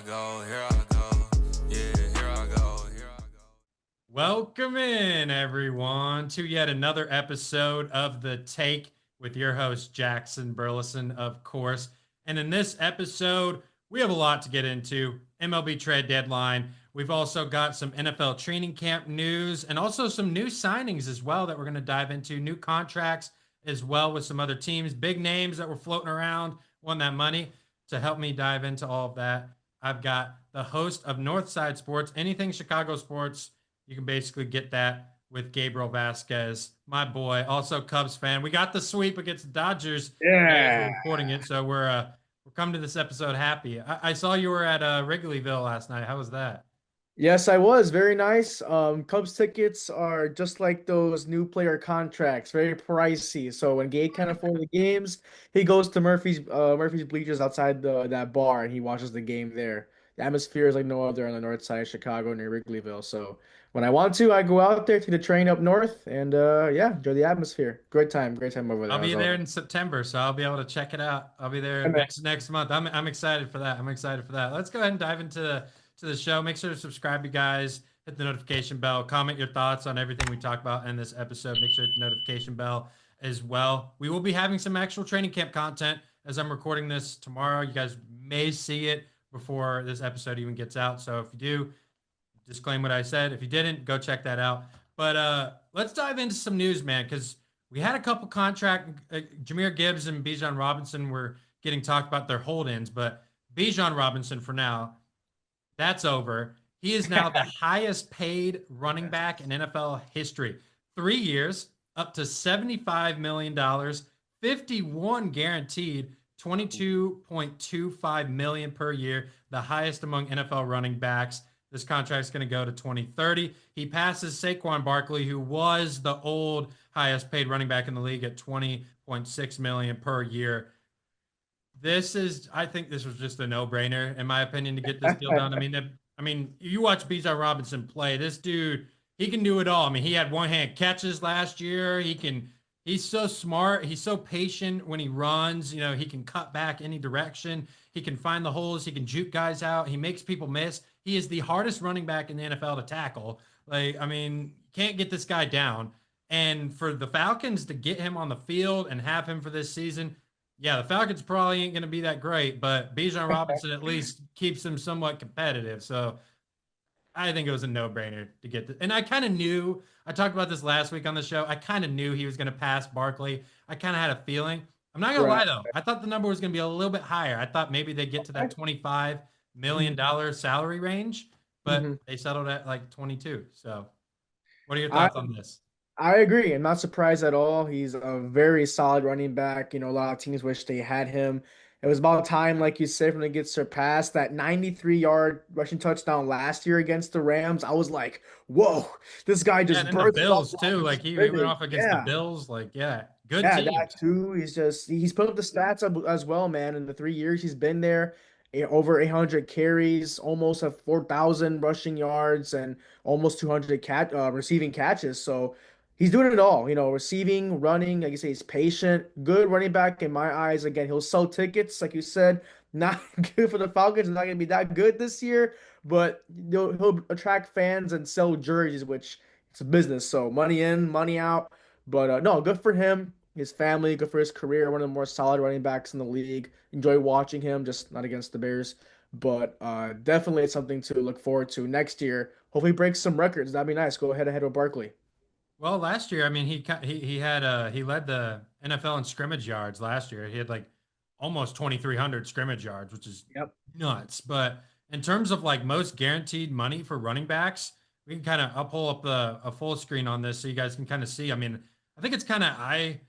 I go, here I go. Yeah, here I go, here I go. Welcome in, everyone, to yet another episode of The Take with your host, Jackson Burlison, of course. And in this episode, we have a lot to get into. MLB Trade Deadline. We've also got some NFL training camp news and also some new signings as well that we're going to dive into. New contracts as well with some other teams, big names that were floating around, won that money. To help me dive into all of that, I've got the host of Northside Sports, anything Chicago sports. You can basically get that with Gabriel Vazquez, my boy, also Cubs fan. We got the sweep against the Dodgers today as we're Yeah. recording it, so we're coming to this episode happy. I saw you were at Wrigleyville last night. How was that? Yes, I was. Very nice. Cubs tickets are just like those new player contracts, very pricey. So when Gabe can't afford the games, he goes to Murphy's bleachers outside that bar and he watches the game there. The atmosphere is like no other on the north side of Chicago near Wrigleyville. So when I want to, I go out there, take the train up north, and yeah, enjoy the atmosphere. Great time over I'll there be as there always. in September, so I'll be able to check it out. I'll be there And then- next month. I'm excited for that. I'm excited for that. Let's go ahead and dive into the show. Make sure to subscribe, you guys. Hit the notification bell. Comment your thoughts on everything we talk about in this episode. Make sure to hit the notification bell as well. We will be having some actual training camp content as I'm recording this tomorrow. You guys may see it before this episode even gets out. So if you do, disclaim what I said. If you didn't, go check that out. But let's dive into some news, man, because we had a couple contract. Jameer Gibbs and Bijan Robinson were getting talked about their hold-ins, but Bijan Robinson for now, that's over. He is now the highest paid running back in NFL history. 3 years, up to $75 million, 51 guaranteed, 22.25 million per year, the highest among NFL running backs. This contract is going to go to 2030. He passes Saquon Barkley, who was the old highest paid running back in the league at 20.6 million per year. I think this was just a no-brainer, in my opinion, to get this deal done. I mean, you watch Bijan Robinson play. This dude, he can do it all. I mean, he had one-hand catches last year. He's so smart. He's so patient when he runs. You know, he can cut back any direction. He can find the holes. He can juke guys out. He makes people miss. He is the hardest running back in the NFL to tackle. Like, I mean, can't get this guy down. And for the Falcons to get him on the field and have him for this season, yeah, the Falcons probably ain't going to be that great, but Bijan Robinson at least keeps them somewhat competitive. So I think it was a no-brainer to get this. And I kind of knew, I talked about this last week on the show. I kind of knew he was going to pass Barkley. I kind of had a feeling. I'm not going to lie, Right. though. I thought the number was going to be a little bit higher. I thought maybe they'd get to that $25 million salary range, but Mhm. they settled at like 22. So what are your I thoughts on this? I agree. I'm not surprised at all. He's a very solid running back. You know, a lot of teams wish they had him. It was about time, like you said, when they get surpassed that 93-yard rushing touchdown last year against the Rams. I was like, whoa, this guy Yeah, just and then the burst off Bills, too. like a Like he went spigot. off against the Yeah. Bills. Like, yeah, good Yeah, teams. that too. He's put up the stats as well, man. In the 3 years he's been there, over 800 carries, almost a 4,000 rushing yards, and almost 200 receiving catches. So he's doing it all. You know, receiving, running. Like you say, he's patient, good running back in my eyes. Again, he'll sell tickets, like you said. Not good for the Falcons. Not going to be that good this year, but he'll attract fans and sell jerseys, which it's a business. So money in, money out. But no, good for him, his family, good for his career. One of the more solid running backs in the league. Enjoy watching him, just not against the Bears. But definitely it's something to look forward to next year. Hopefully, he breaks some records. That'd be nice. Go ahead with Barkley. Well, last year, I mean, he led the NFL in scrimmage yards last year. He had like almost 2,300 scrimmage yards, which is Yep. nuts. But in terms of like most guaranteed money for running backs, we can kind of I'll pull up a full screen on this so you guys can kind of see. I mean, I think it's kind of eye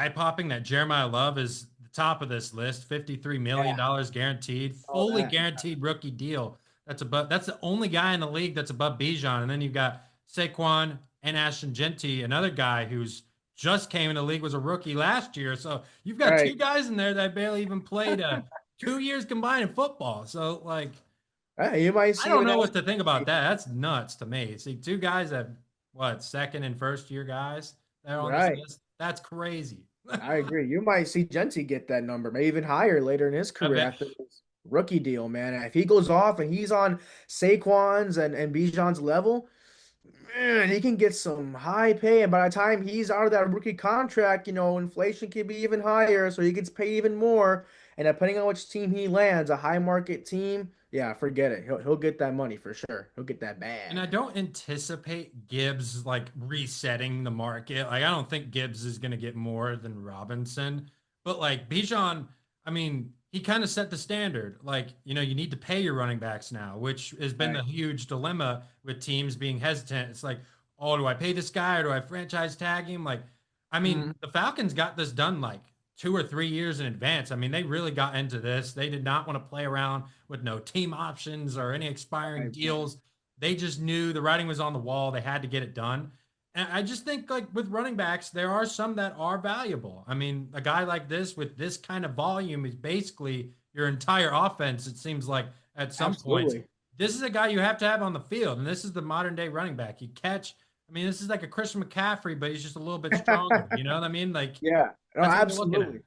popping that Jeremiah Love is the top of this list, $53 million Yeah. guaranteed, All fully that. guaranteed rookie deal. That's the only guy in the league that's above Bijan. And then you've got Saquon and Ashton Genty, another guy who's just came in the league, was a rookie last year. So you've got two Right. guys in there that barely even played 2 years combined in football. So like Hey, you might I see don't him know in what to think about that. That's nuts to me. See, two guys that what second and first year guys that are on this Right. list. That's crazy. I agree. You might see Genty get that number, maybe even higher later in his I career bet. after rookie deal, man. If he goes off and he's on Saquon's and Bijan's level, man, he can get some high pay. And by the time he's out of that rookie contract, inflation could be even higher, so he gets paid even more. And depending on which team he lands, a high market team, yeah, forget it. He'll get that money for sure. He'll get that And I bag. don't anticipate Gibbs like resetting the market. Like I don't think Gibbs is going to get more than Robinson, but like Bijan, I mean, he kind of set the standard. Like, you need to pay your running backs now, which has been the Right. huge dilemma with teams being hesitant. It's like, oh, do I pay this guy or do I franchise tag him? Like, I mean, Mhm. the Falcons got this done like 2 or 3 years in advance. I mean, they really got into this. They did not want to play around with no team options or any expiring Right, man. deals. They just knew the writing was on the wall. They had to get it done. And I just think, like with running backs, there are some that are valuable. I mean, a guy like this with this kind of volume is basically your entire offense. It seems like at some points, Absolutely. this is a guy you have to have on the field. And this is the modern day running back. You catch, I mean, this is like a Christian McCaffrey, but he's just a little bit stronger. You know what I mean? Like, Yeah. No, that's what you're looking at. absolutely.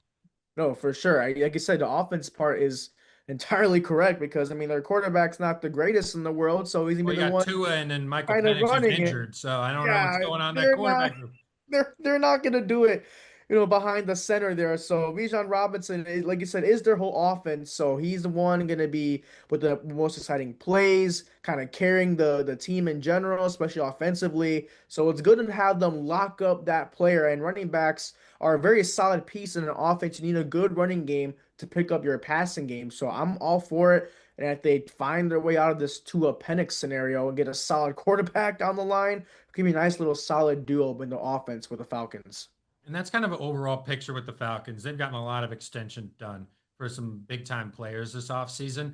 No, for sure. Like I said, the offense part is entirely correct because I mean their quarterback's not the greatest in the world, so he's gonna Well, be you the got one Tua and then Michael kind of Penix, who's running it. injured. So I don't know what's Yeah, going on in that they're not. quarterback group. They're not gonna do it, behind the center there. So Bijan Robinson, like you said, is their whole offense. So he's the one gonna be with the most exciting plays, kind of carrying the team in general, especially offensively. So it's good to have them lock up that player. And running backs are a very solid piece in an offense. You need a good running game to pick up your passing game. So I'm all for it. And if they find their way out of this Tua Penix scenario and get a solid quarterback down the line, it could be a nice little solid duo in the offense with the Falcons. And that's kind of an overall picture with the Falcons. They've gotten a lot of extension done for some big time players this offseason.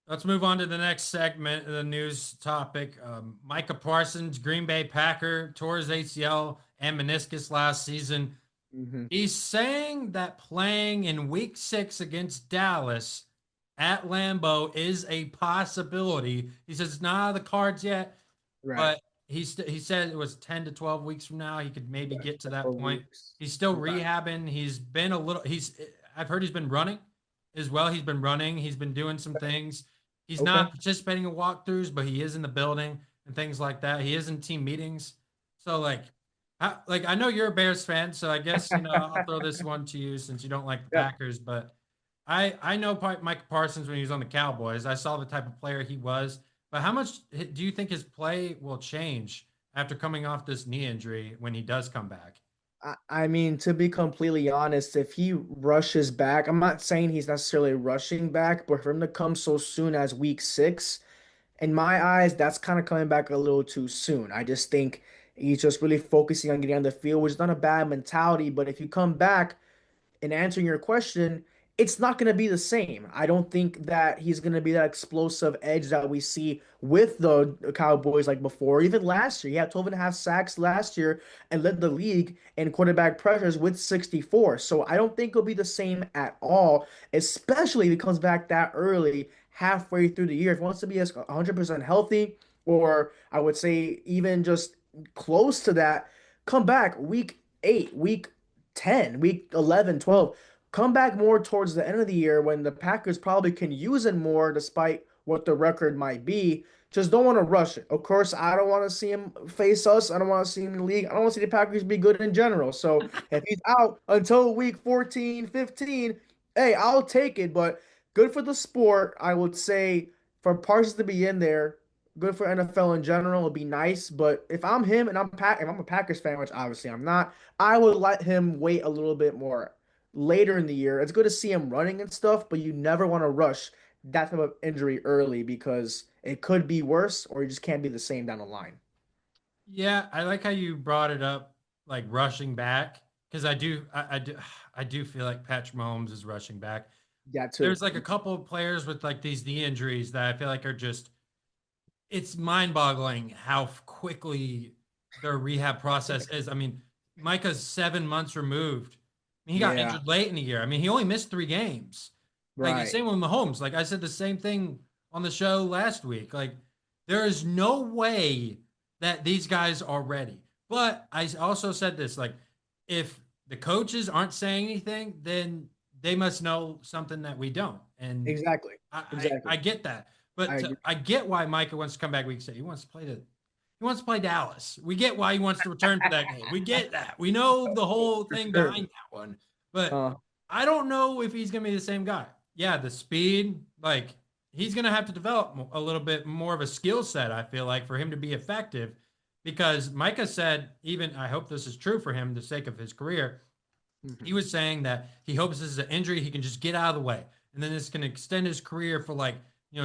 Let's move on to the next segment of the news topic. Micah Parsons, Green Bay Packer, tore his ACL and meniscus last season. Hmm. He's saying that playing in week 6 against Dallas at Lambeau is a possibility. He says it's not out of the cards yet, Right. but he said it was 10 to 12 weeks from now he could maybe Yeah, get to that 12 point. weeks. He's still Okay. rehabbing. He's been a little he's I've heard he's been running as well. He's been running. He's been doing some things. He's Okay. not participating in walkthroughs, but he is in the building and things like that. He is in team meetings. So like I know you're a Bears fan, so I guess I'll throw this one to you since you don't like the Yeah. Packers. But I know Mike Parsons when he was on the Cowboys. I saw the type of player he was. But how much do you think his play will change after coming off this knee injury when he does come back? I mean, to be completely honest, if he rushes back, I'm not saying he's necessarily rushing back, but for him to come so soon as week 6, in my eyes, that's kind of coming back a little too soon. I just think he's just really focusing on getting on the field, which is not a bad mentality. But if you come back, in answering your question, it's not going to be the same. I don't think that he's going to be that explosive edge that we see with the Cowboys like before. Even last year, he had 12 and a half sacks last year and led the league in quarterback pressures with 64. So I don't think it'll be the same at all, especially if he comes back that early, halfway through the year. If he wants to be as 100% healthy, or I would say even just close to that, come back week 8, week 10, week 11, 12. Come back more towards the end of the year when the Packers probably can use him more despite what the record might be. Just don't want to rush it. Of course, I don't want to see him face us. I don't want to see him in the league. I don't want to see the Packers be good in general. So if he's out until week 14, 15, hey, I'll take it. But good for the sport. I would say for Parsons to be in there, good for NFL in general would be nice. But if I'm him and if I'm a Packers fan, which obviously I'm not, I would let him wait a little bit more later in the year. It's good to see him running and stuff, but you never want to rush that type of injury early because it could be worse or you just can't be the same down the line. Yeah, I like how you brought it up, like rushing back, because I do feel like Patrick Mahomes is rushing back. Yeah, too. There's like a couple of players with like these knee injuries that I feel like are just it's mind-boggling how quickly their rehab process is. I mean, Micah's 7 months removed. I mean, he got Yeah, injured late in the year. I mean, he only missed 3 games. Like right. same with Mahomes. Like I said the same thing on the show last week. Like there is no way that these guys are ready. But I also said this, like if the coaches aren't saying anything, then they must know something that we don't. And Exactly. I Exactly. get that. I agree. I get why Micah wants to come back week 6. He wants to play Dallas. We get why he wants to return for that game. We get that. We know the whole For thing sure. behind that one. But Uh, I don't know if he's going to be the same guy. Yeah, the speed, like he's going to have to develop a little bit more of a skill set, I feel like, for him to be effective. Because Micah said, even I hope this is true for him, the sake of his career, he mhm. was saying that he hopes this is an injury he can just get out of the way. And then this can extend his career for like,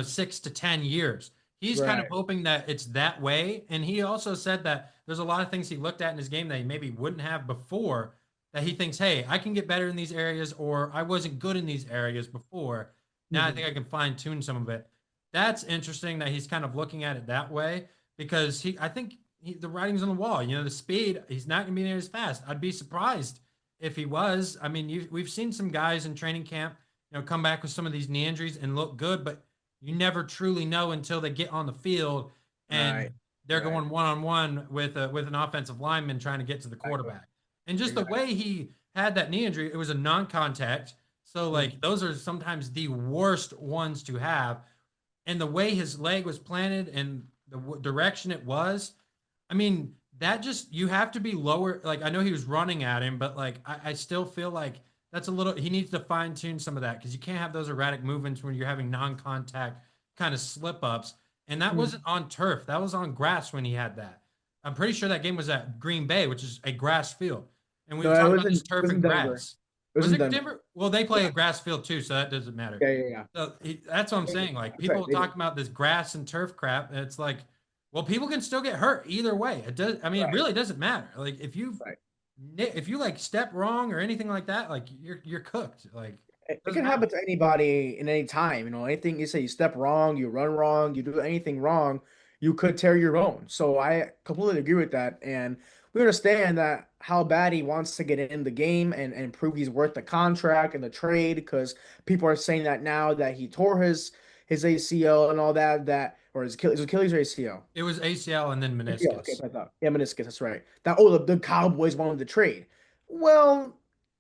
6 to 10 years. He's kind of Right. hoping that it's that way. And he also said that there's a lot of things he looked at in his game that he maybe wouldn't have before that he thinks, hey, I can get better in these areas, or I wasn't good in these areas before. Now I Mhm. think I can fine tune some of it. That's interesting that he's kind of looking at it that way because I think the writing's on the wall. The speed, he's not going to be near as fast. I'd be surprised if he was. I mean, we've seen some guys in training camp, come back with some of these knee injuries and look good, but you never truly know until they get on the field Right. and they're Right. going one on one with an offensive lineman trying to get to the Exactly. quarterback. And just the Exactly. way he had that knee injury, it was a non-contact. So Mhm. like those are sometimes the worst ones to have. And the way his leg was planted and the direction it was, I mean, that just you have to be lower. Like I know he was running at him, but like I still feel like that's a little. He needs to fine tune some of that because you can't have those erratic movements when you're having non-contact kind of slip ups. And that Mhm. wasn't on turf. That was on grass when he had that. I'm pretty sure that game was at Green Bay, which is a grass field. And we No, it talk was about in this it turf was in and Denver. grass. It was Was in it Denver. Denver? Well, they play Yeah. a grass field too, so that doesn't matter. Yeah. Yeah. Yeah. So that's what I'm They did. saying. Like That's right. people They did. talk about this grass and turf crap, and it's like, well, people can still get hurt either way. It does. I mean, it Right. really doesn't matter. Like Right. if you like step wrong or anything like that, like you're cooked. Like It doesn't can matter. happen to anybody in any time. Anything you say, you step wrong, you run wrong, you do anything wrong, you could tear your own. So I completely agree with that. And we understand that how bad he wants to get in the game and prove he's worth the contract and the trade because people are saying that now that he tore his ACL and all that, or his Achilles or ACL. It was ACL and then Yeah, okay, meniscus. I thought. Yeah, meniscus, that's right. That oh, the Cowboys wanted to trade. Well,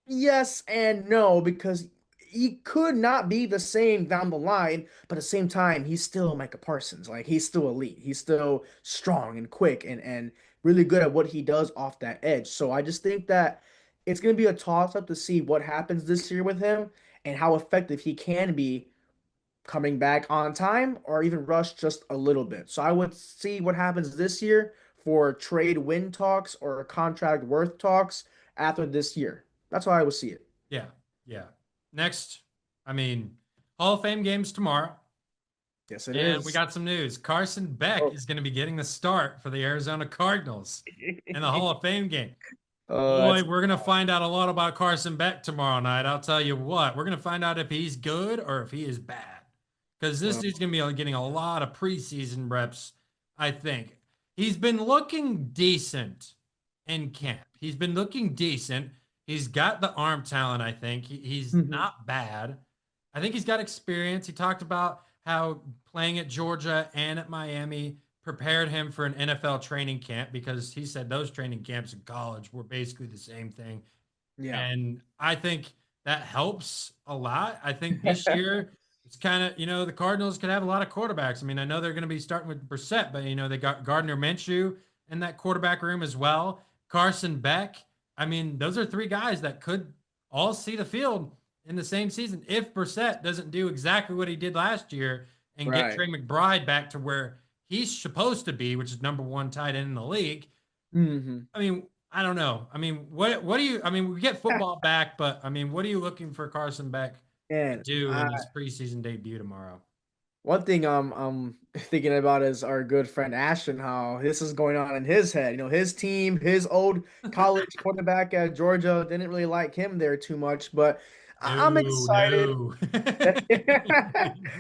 yes and no, because he could not be the same down the line, but at the same time, he's still Micah Parsons. Like he's still elite. He's still strong and quick and really good at what he does off that edge. So I just think that it's gonna be a toss up to see what happens this year with him and how effective he can be coming back on time or even rush just a little bit. So I would see what happens this year for trade win talks or contract worth talks after this year. That's how I would see it. Yeah, yeah. Next, I mean, Hall of Fame games tomorrow, Yes, it and we is. got some news. Carson Beck Oh, is going to be getting the start for the Arizona Cardinals in the Hall of Fame game. Boy, that's we're going to find out a lot about Carson Beck tomorrow night. I'll tell you what, we're going to find out if he's good or if he is bad. Because this well, dude's going to be getting a lot of preseason reps, I think. He's been looking decent in camp. He's been looking decent. He's got the arm talent, I think. He's mhm. not bad. I think he's got experience. He talked about how playing at Georgia and at Miami prepared him for an NFL training camp because he said those training camps in college were basically the same thing. Yeah. And I think that helps a lot. I think this year it's kind of, the Cardinals could have a lot of quarterbacks. I mean, I know they're going to be starting with Brissett, but, they got Gardner Minshew in that quarterback room as well. Carson Beck. I mean, those are three guys that could all see the field in the same season if Brissett doesn't do exactly what he did last year and get Right. Trey McBride back to where he's supposed to be, which is number one tight end in the league. Hmm. I mean, I don't know. I mean, what do you? I mean, we get football back, but I mean, what are you looking for Carson Beck to And do in his preseason debut tomorrow? one thing I'm thinking about is our good friend Ashton, how this is going on in his head. His team, his old college quarterback at Georgia didn't really like him there too much, but I'm No, excited. no,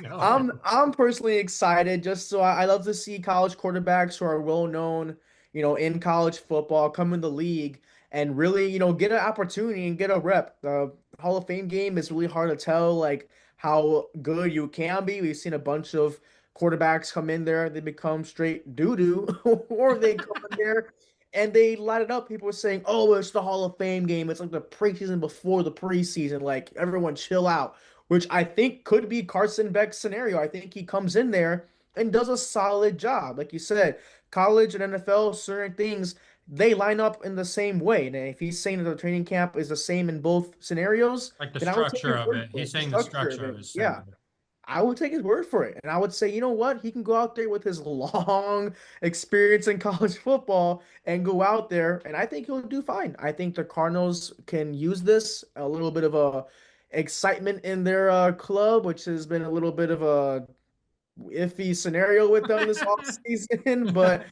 no. I'm personally excited just so I love to see college quarterbacks who are well known, in college football come in the league and really, get an opportunity and get a rep. The Hall of Fame game is really hard to tell like how good you can be. We've seen a bunch of quarterbacks come in there, they become straight doo-doo, or they come in there and they light it up. People were saying, "Oh, it's the Hall of Fame game. It's like the preseason before the preseason. Like everyone chill out." Which I think could be Carson Beck's scenario. I think he comes in there and does a solid job. Like you said, college and NFL, certain things they line up in the same way. And if he's saying that the training camp is the same in both scenarios, Like the then I would take structure his of word it. for He's it. The saying the structure of structure of it, it is yeah. similar. I would take his word for it. And I would say, you know what? He can go out there with his long experience in college football and go out there, and I think he'll do fine. I think the Cardinals can use this, a little bit of a excitement in their club, which has been a little bit of a iffy scenario with them this offseason, but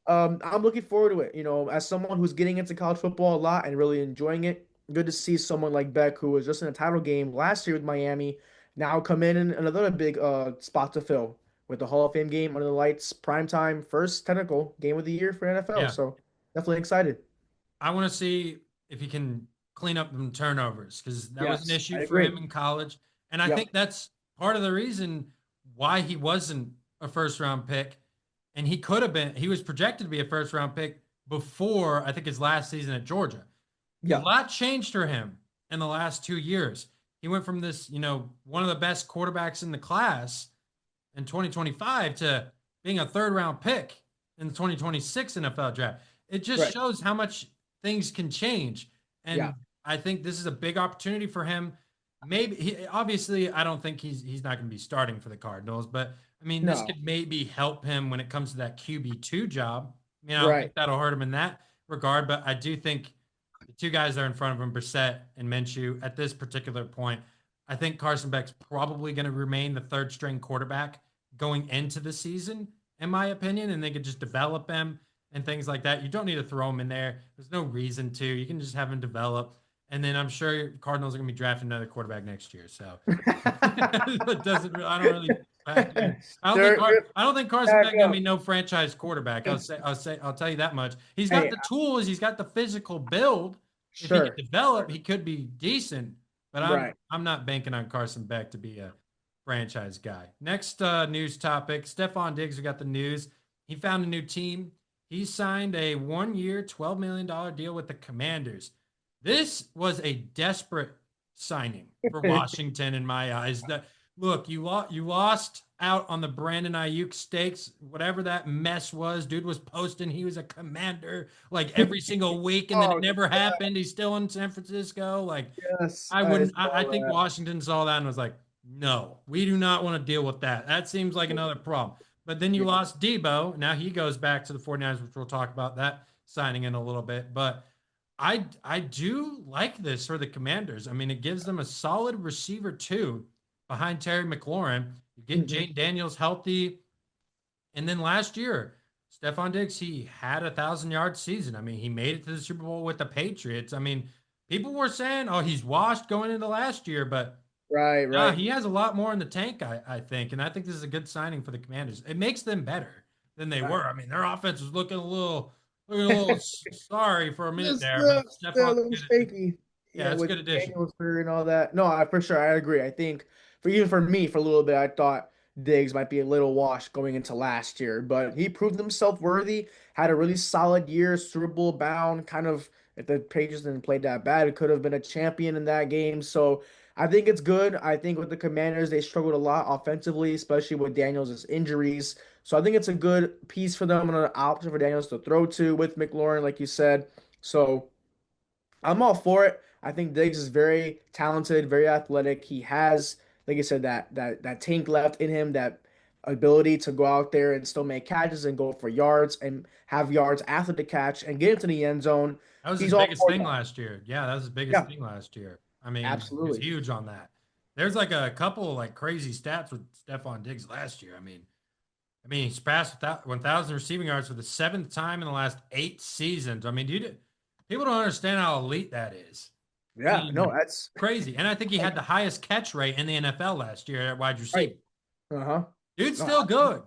I'm looking forward to it. You know, as someone who's getting into college football a lot and really enjoying it, good to see someone like Beck, who was just in a title game last year with Miami, now come in and another big spot to fill with the Hall of Fame game under the lights, prime time, first technical game of the year for NFL. Yeah. So definitely excited. I want to see if he can clean up some turnovers because that was an Yes, issue I for him agree. in college. And I Yep. think that's part of the reason why he wasn't a first round pick. And he could have been, he was projected to be a first round pick before I think his last season at Georgia. A Yeah. lot changed for him in the last 2 years. He went from this, one of the best quarterbacks in the class in 2025 to being a third round pick in the 2026 NFL draft. It just Right. shows how much things can change. Yeah. And I think this is a big opportunity for him. Maybe obviously I don't think he's not going to be starting for the Cardinals, but I mean this No. could maybe help him when it comes to that QB2 job. I mean, I don't Right. think that'll hurt him in that regard, but I do think the two guys that are in front of him, Brissett and Minshew, at this particular point, I think Carson Beck's probably going to remain the third string quarterback going into the season, in my opinion, and they could just develop him and things like that. You don't need to throw him in there. There's no reason to. You can just have him develop. And then I'm sure Cardinals are going to be drafting another quarterback next year. So it doesn't. I don't really factor in. I don't think Carson Back Beck going to up. be no franchise quarterback. I'll tell you that much. He's got Hey, the tools. He's got the physical build. If he could sure. develop, he could be decent. But I'm Right. I'm not banking on Carson Beck to be a franchise guy. Next news topic: Stephon Diggs. We got the news. He found a new team. He signed a 1 year, $12 million deal with the Commanders. This was a desperate signing for Washington in my eyes. Look, you lost out on the Brandon Ayuk stakes, whatever that mess was. Dude was posting he was a Commander like every single week, and then it Oh, never happened. He's still in San Francisco. Like yes, I I wouldn't. I saw think that. Washington saw that and was like, no, we do not want to deal with that. That seems like another problem. But then you Yeah. lost Debo. Now he goes back to the 49ers, which we'll talk about that signing in a little bit. But I do like this for the Commanders. I mean, it gives them a solid receiver too behind Terry McLaurin. You get Mhm. Jane Daniels healthy, and then last year, Stephon Diggs, he had 1,000 yard season. I mean, he made it to the Super Bowl with the Patriots. I mean, people were saying, "Oh, he's washed going into last year," but Right, right. he has a lot more in the tank, I think, and I think this is a good signing for the Commanders. It makes them better than they Right. were. I mean, their offense was looking a little sorry for a minute Just there, but still a Stephon's little good. shaky. Yeah, Yeah, it's a with good addition. Daniels for and all that. No, for sure, I agree. I think for me, for a little bit, I thought Diggs might be a little washed going into last year, but he proved himself worthy. Had a really solid year, Super Bowl bound. Kind of, if the Patriots didn't play that bad, it could have been a champion in that game. So I think it's good. I think with the Commanders, they struggled a lot offensively, especially with Daniels' injuries. So I think it's a good piece for them and an option for Daniels to throw to with McLaurin, like you said. So I'm all for it. I think Diggs is very talented, very athletic. He has, like I said, that tank left in him, that ability to go out there and still make catches and go for yards and have yards after the catch and get into the end zone. That was his He's all biggest for thing that. last year. Yeah, that was his biggest Yeah, thing last year. I mean, he was absolutely. huge on that. There's like a couple like crazy stats with Stephon Diggs last year. I mean, he's passed 1,000 receiving yards for the seventh time in the last 8 seasons. I mean, dude, people don't understand how elite that is. I Yeah, no, mean, that's crazy. And I think he had the highest catch rate in the NFL last year at wide right. receiver. Uh-huh. Dude's No, still good.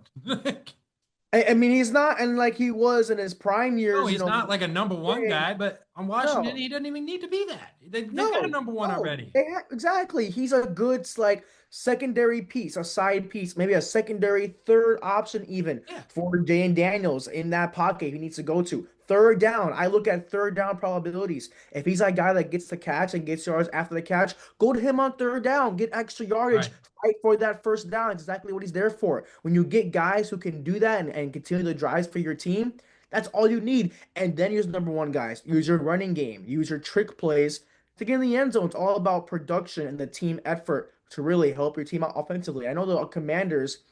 I mean, he's not, and like he was in his prime No, years, he's not like a number one playing. guy, but On Washington, No. he doesn't even need to be that. They've got a No, number one no, already. exactly. He's a good like secondary piece, a side piece, maybe a secondary third option even Yeah. for Jane Daniels in that pocket he needs to go to. Third down. I look at third down probabilities. If he's that guy that gets the catch and gets yards after the catch, go to him on third down, get extra yardage, Right. fight for that first down. It's exactly what he's there for. When you get guys who can do that and continue the drives for your team, that's all you need. And then use number one, guys. Use your running game, use your trick plays to get in the end zone. It's all about production and the team effort to really help your team out offensively. I know the Commanders,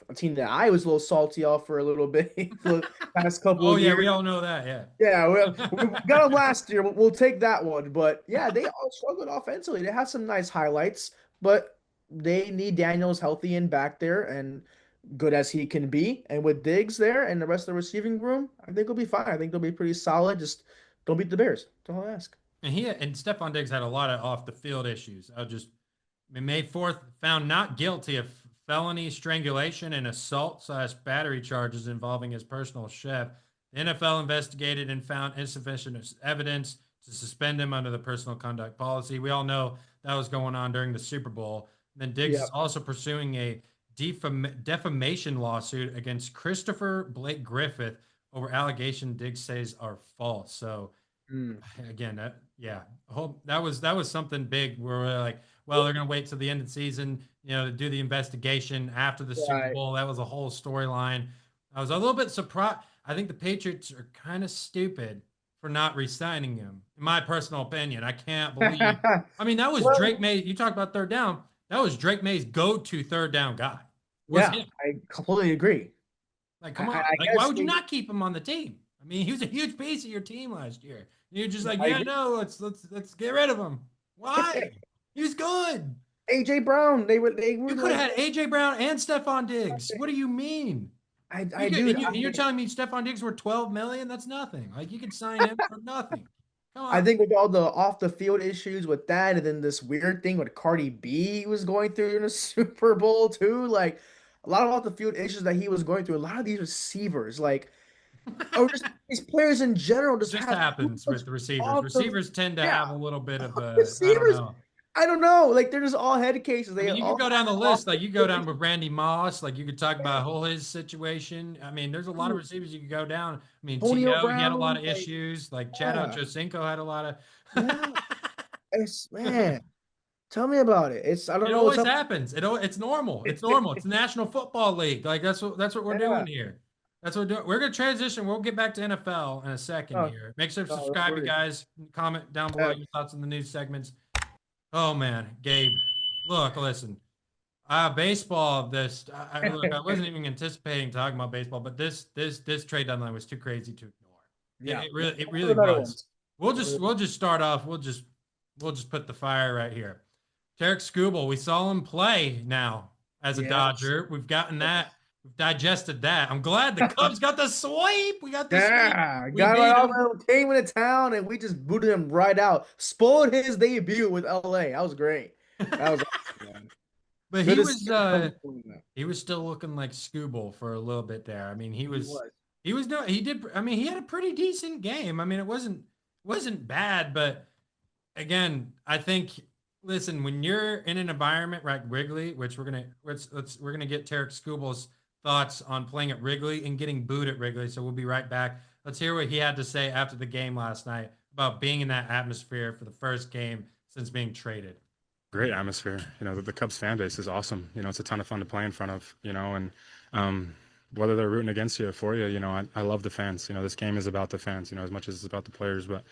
a team that I was a little salty off for a little bit the past couple Oh of yeah, years. we all know that. Yeah, we Yeah. got them last year. We'll take that one. But yeah, they all struggled offensively. They had some nice highlights, but they need Daniels healthy and back there and good as he can be. And with Diggs there and the rest of the receiving room, I think he'll be fine. I think they'll be pretty solid. Just don't beat the Bears. That's all I ask. And Stephon Diggs had a lot of off the field issues. May 4th found not guilty of felony strangulation and assault/battery charges involving his personal chef. The NFL investigated and found insufficient evidence to suspend him under the personal conduct policy. We all know that was going on during the Super Bowl. And then Diggs Yeah. is also pursuing a defamation lawsuit against Christopher Blake Griffith over allegation Diggs says are false. So Mm. again, yeah, that was something big where we're like, well, they're going to wait till the end of the season, to do the investigation after the Super Right. Bowl. That was a whole storyline. I was a little bit surprised. I think the Patriots are kind of stupid for not re-signing him, in my personal opinion. I can't believe. I mean, that was Drake Well, May. You talk about third down. That was Drake May's go-to third down guy. Was yeah, him. I completely agree. Like, I, come I on. I Like, why guess would you not keep him on the team? I mean, he was a huge piece of your team last year. You're just like, I yeah, agree. no, let's get rid of him. Why? He was good. AJ Brown, they were You could like have had AJ Brown and Stephon Diggs. What do you mean? You I could, do. and you're telling me Stephon Diggs were 12 million? That's nothing. Like you could sign him for nothing. Come I on. think with all the off the field issues with that, and then this weird thing with Cardi B was going through in the Super Bowl too, like a lot of off the field issues that he was going through. A lot of these receivers, like, or just these players in general, It just just have too happens much with the receivers. off the Receivers tend to yeah have a little bit of a, I don't receivers. know. I don't know, like they're just all head cases. I They mean, you could all go down the have off list. Like the you go field down issues. with Randy Moss. Like you could talk about whole his situation. I mean, there's a lot of receivers you could go down. I mean, Antonio T.O. he had a lot Brown, of like issues. Like Chad yeah, Ochocinco had a lot of. yeah. It's man. Tell me about it. It's I don't It know what's always up. happens. It's normal. It's normal. It's the National Football League. Like that's what we're Yeah. doing here. That's what we're doing. We're gonna transition. We'll get back to NFL in a second Oh, here. Make sure to no, don't subscribe, you worry. guys. Comment down below Yeah. your thoughts on the news segments. Oh man, Gabe, listen. Baseball. Look. I wasn't even anticipating talking about baseball, but this trade deadline was too crazy to ignore. Yeah. It One of really the better was. ones. We'll just start off. We'll just put the fire right here. Tarek Skubal, we saw him play now as a Yes. Dodger. We've gotten that. We've digested that. I'm glad the Cubs got the sweep. We got the sweep. Yeah, We got right beat out them. there, came into town, and we just booted him right out. Spoiled his debut with LA. That was great. That was awesome, man. But Good to see him come through that. he was still looking like Skubal for a little bit there. I mean, He was. he was no he did I mean, he had a pretty decent game. I mean, it wasn't bad, but again, I think listen, when you're in an environment like Wrigley, which we're gonna get Tarek Skubal's thoughts on playing at Wrigley and getting booed at Wrigley. So we'll be right back. Let's hear what he had to say after the game last night about being in that atmosphere for the first game since being traded. Great atmosphere. The Cubs fan base is awesome. It's a ton of fun to play in front of, and whether they're rooting against you or for you, I love the fans. This game is about the fans, as much as it's about the players, but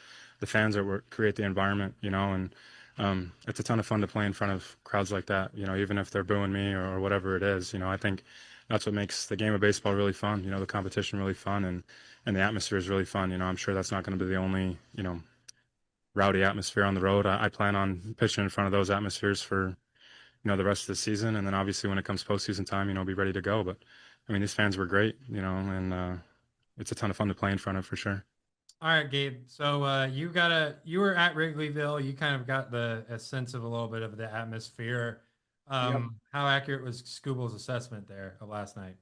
the fans are what create the environment, and it's a ton of fun to play in front of crowds like that, even if they're booing me or whatever it is. I think that's what makes the game of baseball really fun, the competition really fun, and the atmosphere is really fun. I'm sure that's not going to be the only, rowdy atmosphere on the road. I plan on pitching in front of those atmospheres for, the rest of the season. And then obviously when it comes postseason time, be ready to go. But I mean, these fans were great, and it's a ton of fun to play in front of for sure. All right, Gabe. So you were at Wrigleyville. You kind of got a sense of a little bit of the atmosphere. Yep. How accurate was Skubal's assessment there of last night?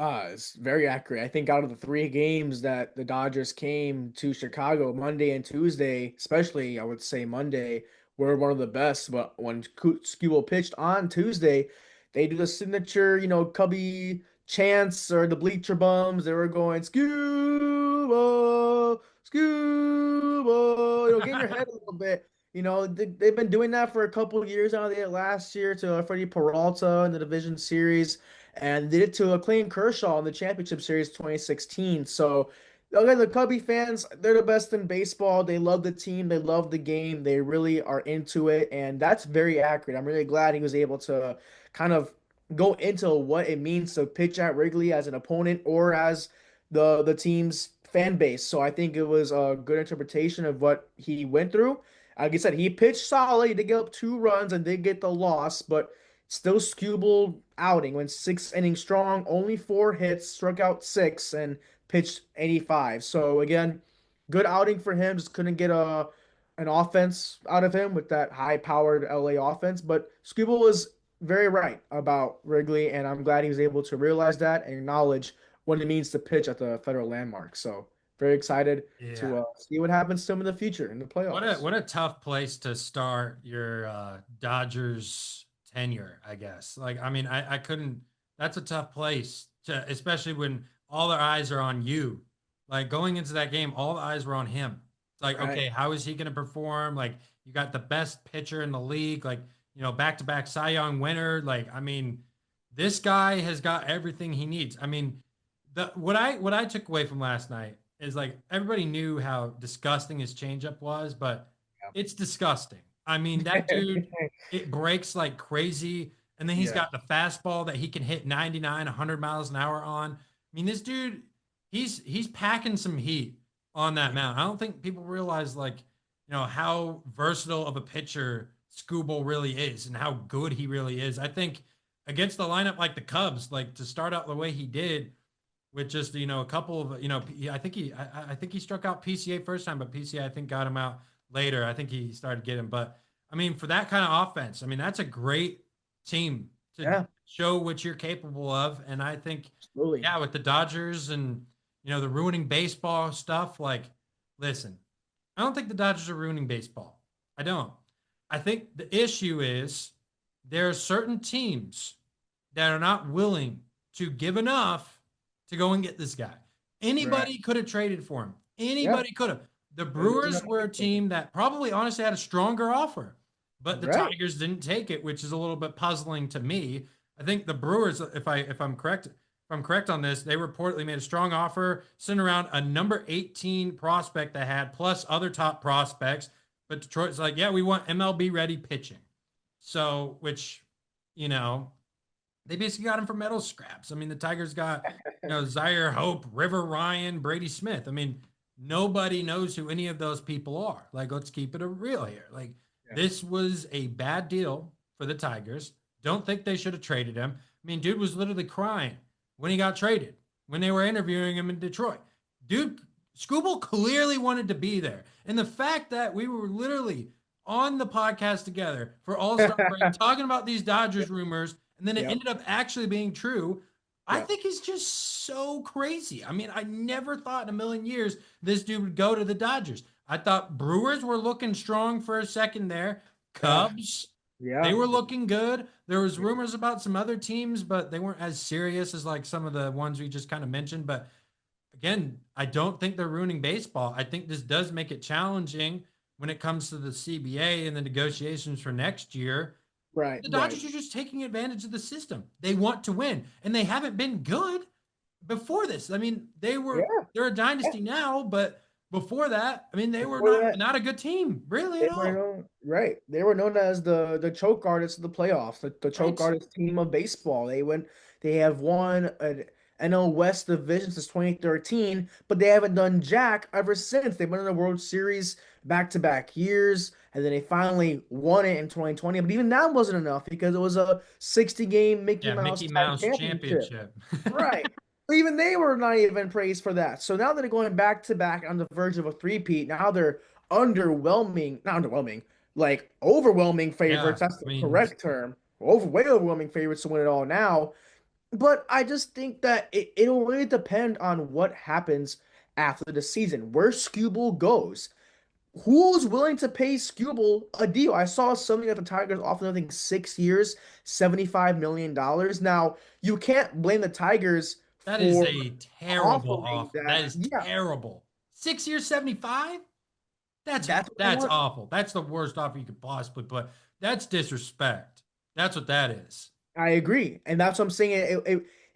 It's very accurate. I think out of the three games that the Dodgers came to Chicago, Monday and Tuesday, especially I would say Monday, were one of the best. But when Skubal pitched on Tuesday, they do the signature, Cubby chants or the bleacher bums. They were going Skubal, Skubal, get in your head a little bit. They've been doing that for a couple of years now. They did it last year to Freddie Peralta in the division series and did it to a Clayton Kershaw in the championship series 2016. So again, the Cubby fans, they're the best in baseball. They love the team, they love the game, they really are into it, and that's very accurate. I'm really glad he was able to kind of go into what it means to pitch at Wrigley as an opponent or as the team's fan base. So I think it was a good interpretation of what he went through. Like I said, he pitched solid. He did get up 2 runs and did get the loss, but still Skubal outing, went 6 innings strong, only 4 hits, struck out 6, and pitched 85. So again, good outing for him. Just couldn't get an offense out of him with that high-powered LA offense. But Skubal was very right about Wrigley, and I'm glad he was able to realize that and acknowledge what it means to pitch at the Federal Landmark. So very excited to Yeah. see what happens to him in the future in the What playoffs. a tough place to start your Dodgers tenure, I guess. Like, I mean, I couldn't. That's a tough place to, especially when all their eyes are on you. Like going into that game, all the eyes were on him. It's like, Right. okay, how is he going to perform? Like, you got the best pitcher in the league, like back-to-back Cy Young winner. Like, I mean, this guy has got everything he needs. I mean, the what I took away from last night is like everybody knew how disgusting his changeup was, but it's disgusting. I mean, that dude, it breaks like crazy. And then he's Yeah. got the fastball that he can hit 99, 100 miles an hour on. I mean, this dude, he's packing some heat on that mound. I don't think people realize like, how versatile of a pitcher Skubal really is and how good he really is. I think against the lineup like the Cubs, like to start out the way he did with just a couple of I think he struck out PCA first time, but PCA I think got him out later. I think he started getting, but I mean for that kind of offense, I mean that's a great team to Yeah, show what you're capable of, and I think absolutely. yeah, with the Dodgers and the ruining baseball stuff, like listen, I don't think the Dodgers are ruining baseball. I don't. I think the issue is there are certain teams that are not willing to give enough to go and get this guy. Right. Anybody could have traded for him. Yeah. Anybody could have. The There's Brewers enough were a people. team that probably honestly had a stronger offer, but the Right. Tigers didn't take it, which is a little bit puzzling to me. I think the Brewers, if I'm correct on this, they reportedly made a strong offer, sent around a number 18 prospect they had, plus other top prospects. But Detroit's like, yeah, we want MLB ready pitching. So, which, you know, they basically got him for metal scraps. I mean, the Tigers got, Zaire Hope, River Ryan, Brady Smith. I mean, nobody knows who any of those people are. Like, let's keep it a real here. Like, Yeah. this was a bad deal for the Tigers. Don't think they should have traded him. I mean, dude was literally crying when he got traded, when they were interviewing him in Detroit. Dude, Scooble clearly wanted to be there. And the fact that we were literally on the podcast together for All Star break talking about these Dodgers rumors, and then it Yep. ended up actually being true. I Yep. think he's just so crazy. I mean, I never thought in a million years this dude would go to the Dodgers. I thought Brewers were looking strong for a second there. Yeah. Cubs, they Yeah. were looking good. There was rumors about some other teams, but they weren't as serious as like some of the ones we just kind of mentioned. But again, I don't think they're ruining baseball. I think this does make it challenging when it comes to the CBA and the negotiations for next year. Right. The Right. Dodgers are just taking advantage of the system. They want to win, and they haven't been good before this. I mean, Yeah. they're a dynasty now, but before that, I mean, they were Before that, not a good team, really they at were all. known right. They were known as the choke artists of the playoffs, the choke Right? artist team of baseball. They have won an NL West division since 2013, but they haven't done jack ever since. They've been in the World Series back-to-back years, and then they finally won it in 2020. But even that wasn't enough because it was a 60-game Mickey Yeah, Mouse Mickey type Mouse championship. championship. Right. Even they were not even praised for that. So now that they're going back to back on the verge of a three-peat, now they're underwhelming, not underwhelming, like overwhelming Yeah, favorites. That's I the mean, correct term. Way overwhelming favorites to win it all now. But I just think that it'll really depend on what happens after the season, where Skubal goes. Who's willing to pay Skubal a deal? I saw something that the Tigers offered, I think, 6 years, $75 million. Now, you can't blame the Tigers That is for a terrible offering offer. that. That is Yeah, terrible. 6 years, 75? That's that's what they that's want. awful. That's the worst offer you could possibly put. That's disrespect. That's what that is. I agree. And that's what I'm saying.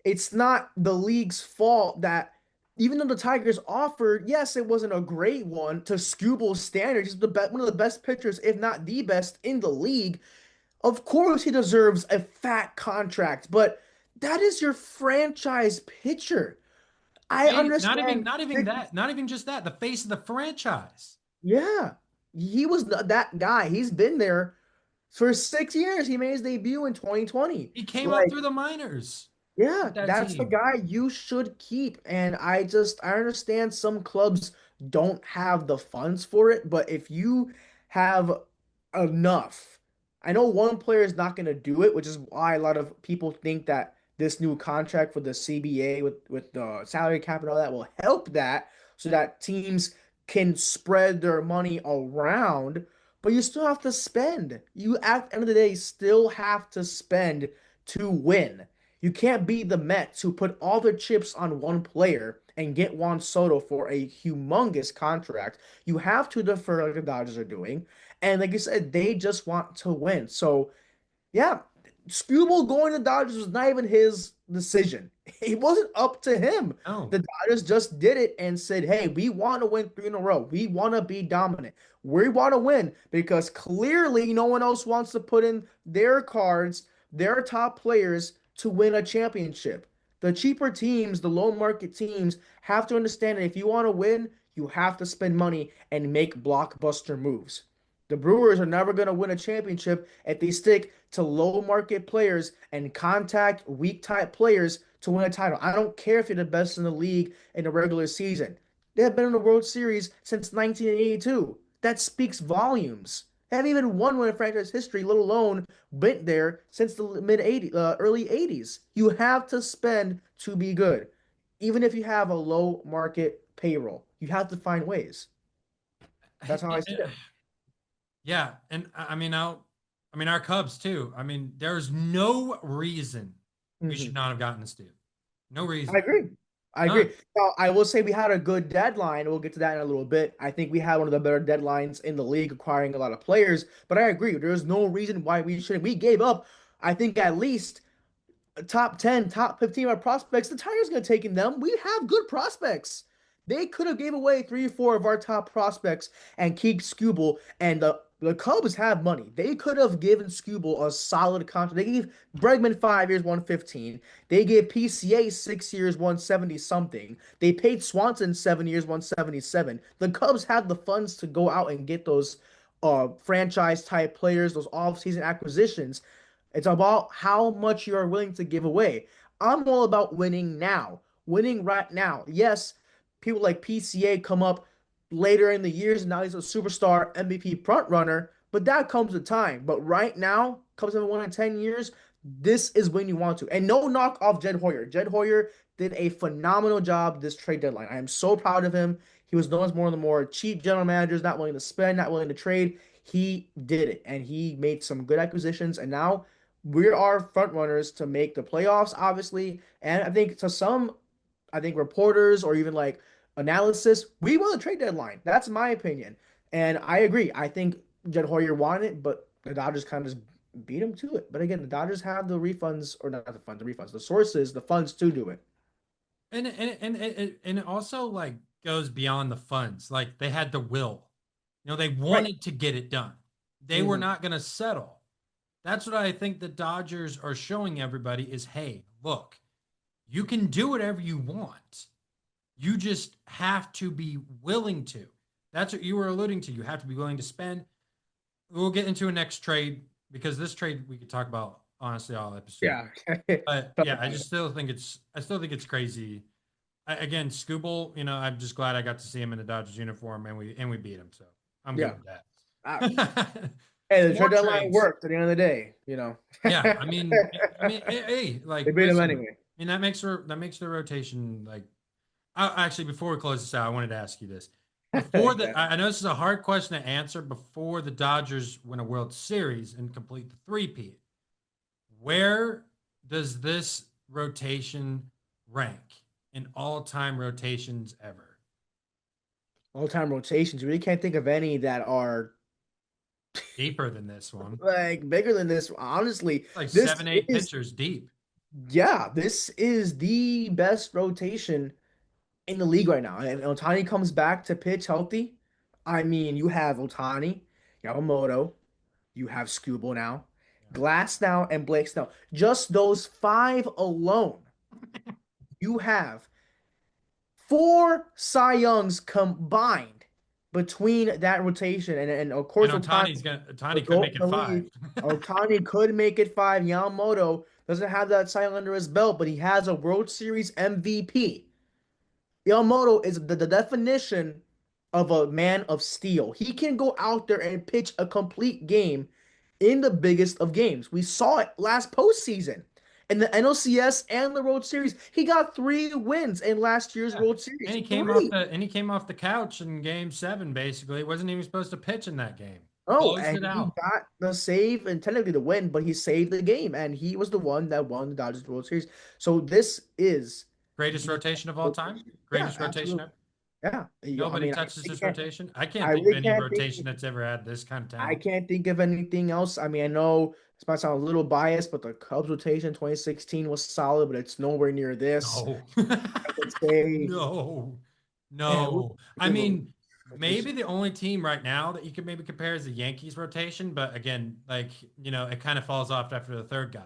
It's not the league's fault that even though the Tigers offered, yes, it wasn't a great one to Skubal's standards. He's one of the best pitchers, if not the best in the league. Of course, he deserves a fat contract, but that is your franchise pitcher. I And not even understand. not even that, not even just that, the face of the franchise. Yeah, he was that guy. He's been there for 6 years. He made his debut in 2020. He came up Like, through the minors yeah, with that that's the team. guy you should keep. And I understand some clubs don't have the funds for it, but if you have enough, I know one player is not going to do it, which is why a lot of people think that this new contract for the CBA with the salary cap and all that will help that so that teams can spread their money around, but you still have to spend. You at the end of the day still have to spend to win. You can't be the Mets who put all their chips on one player and get Juan Soto for a humongous contract. You have to defer like the Dodgers are doing. And like you said, they just want to win. So yeah, Skubal going to the Dodgers was not even his decision. It wasn't up to him. Oh, The Dodgers just did it and said, "Hey, we want to win three in a row. We want to be dominant. We want to win because clearly no one else wants to put in their cards, their top players to win a championship." The cheaper teams, the low market teams, have to understand that if you want to win, you have to spend money and make blockbuster moves. The Brewers are never going to win a championship if they stick to low market players and contact weak type players to win a title. I don't care if you're the best in the league in the regular season. They have been in the World Series since 1982. That speaks volumes. They haven't even won one in franchise history, let alone been there since the mid 80s, early 80s. You have to spend to be good. Even if you have a low market payroll, you have to find ways. That's how I see it. yeah, and I mean our Cubs too. I mean, there's no reason we should Mhm. not have gotten this dude. No I reason. agree. I None. agree. Now, I will say we had a good deadline. We'll get to that in a little bit. I think we had one of the better deadlines in the league, acquiring a lot of players. But I agree. There's no reason why we shouldn't. We gave up, I think, at least top 10, top 15 of our prospects. The Tigers going to take in them. We have good prospects. They could have gave away three or four of our top prospects and keep Skubal. And the Cubs have money. They could have given Skubal a solid contract. They gave Bregman 5 years, 115. They gave PCA 6 years, 170 something. They paid Swanson 7 years, 177. The Cubs had the funds to go out and get those franchise type players, those off-season acquisitions. It's about how much you are willing to give away. I'm all about winning now, winning right now. Yes, people like PCA come up later in the years, and now he's a superstar MVP front runner, but that comes with time. But right now, Cubs haven't won in 10 years. This is when you want to. And no knock off Jed Hoyer. Jed Hoyer did a phenomenal job this trade deadline. I am so proud of him. He was known as one of the more cheap general managers, not willing to spend, not willing to trade. He did it, and he made some good acquisitions. And now we are front runners to make the playoffs, obviously. And I think to some, I think reporters or even like analysis, we won the trade deadline. That's my opinion. And I agree. I think Jed Hoyer wanted it, but the Dodgers kind of just beat him to it. But again, the Dodgers have the refunds, or not the funds, the refunds, the sources, the funds to do it. And it also like goes beyond the funds. Like they had the will. They Right. wanted to get it done. They were Hmm. not going to settle. That's what I think the Dodgers are showing everybody is, hey, look, you can do whatever you want. You just have to be willing to. That's what you were alluding to. You have to be willing to spend. We'll get into a next trade because this trade we could talk about honestly all episode. Yeah. But yeah, I still think it's crazy. Again, Scooble, I'm just glad I got to see him in the Dodgers uniform and we beat him. So I'm good Yeah. with Ah, that. hey, the More trade deadline trades. worked at the end of the day. Yeah, I mean, hey, They like, beat him listen, anyway. mean, that makes the rotation like. Actually, before we close this out, I wanted to ask you this. Before the, Yeah. I know this is a hard question to answer. Before the Dodgers win a World Series and complete the three-peat, where does this rotation rank in all-time rotations ever? All-time rotations. You really can't think of any that are Deeper than this one. like bigger than this. Honestly, It's like this seven, eight is pitchers deep. yeah, this is the best rotation in the league right now. And Otani comes back to pitch healthy. I mean, you have Otani, Yamamoto, you have Scooble now, Glass now, and Blake Snell. Just those five alone, you have four Cy Youngs combined between that rotation. And of And course, Otani could make it five. Otani could make it five. Yamamoto doesn't have that Cy Young under his belt, but he has a World Series MVP. Yamamoto is the definition of a man of steel. He can go out there and pitch a complete game in the biggest of games. We saw it last postseason in the NLCS and the World Series. He got 3 wins in last year's Yeah. World Series. And he came off the couch in game 7, basically. He wasn't even supposed to pitch in that game. Oh, Closed and it he out. got the save and technically the win, but he saved the game, and he was the one that won the Dodgers World Series. So this is Greatest rotation of all time. yeah, Greatest rotation absolutely. ever. Yeah, Nobody touches this rotation. I can't I think of really any can't rotation think. that's ever had this kind of I talent. can't think of anything else. I mean, I know this might sound a little biased, but the Cubs rotation 2016 was solid, but it's nowhere near this. No. I would say, No. man, who's No. a I good mean, maybe rotation? the only team right now that you could maybe compare is the Yankees rotation, but again, like, it kind of falls off after the third guy.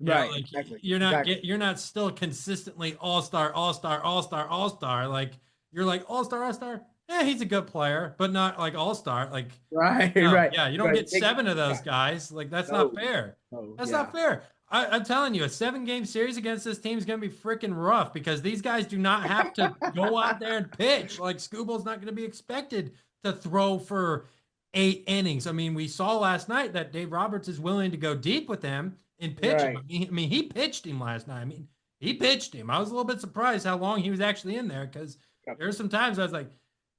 Right, Like exactly, you're not exactly. you're not still consistently all-star, all-star, all-star, all-star. Like you're like all-star, all-star. Yeah, he's a good player, but not like all-star. Like, Right, no, right, yeah, you don't right. get 7 of those Yeah, guys. Like that's not no, fair. no, That's yeah, not fair. I'm telling you, a 7-game series against this team is going to be freaking rough because these guys do not have to go out there and pitch. Like Scooble's not going to be expected to throw for 8 innings. I mean, we saw last night that Dave Roberts is willing to go deep with him and pitch him. right. He pitched him last night. I mean, he pitched him. I was a little bit surprised how long he was actually in there because Yep. there were some times I was like,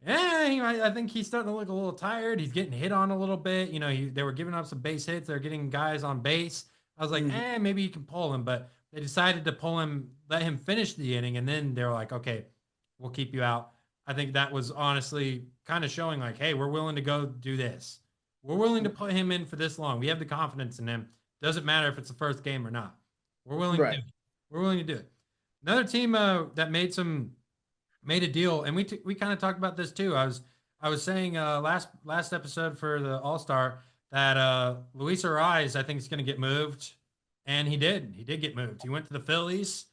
yeah, I think he's starting to look a little tired. He's getting hit on a little bit. They were giving up some base hits. They're getting guys on base. I was like, Mhm. maybe you can pull him, but they decided to pull him, let him finish the inning, and then they're like, okay, we'll keep you out. I think that was honestly kind of showing like, hey, we're willing to go do this. We're willing to put him in for this long. We have the confidence in him. Doesn't matter if it's the first game or not. We're willing to do Right. it. We're willing to do it. Another team that made a deal, and we kind of talked about this too. I was saying last episode for the All Star that Luis Ariz I think is going to get moved, and he did. He did get moved. He went to the Phillies.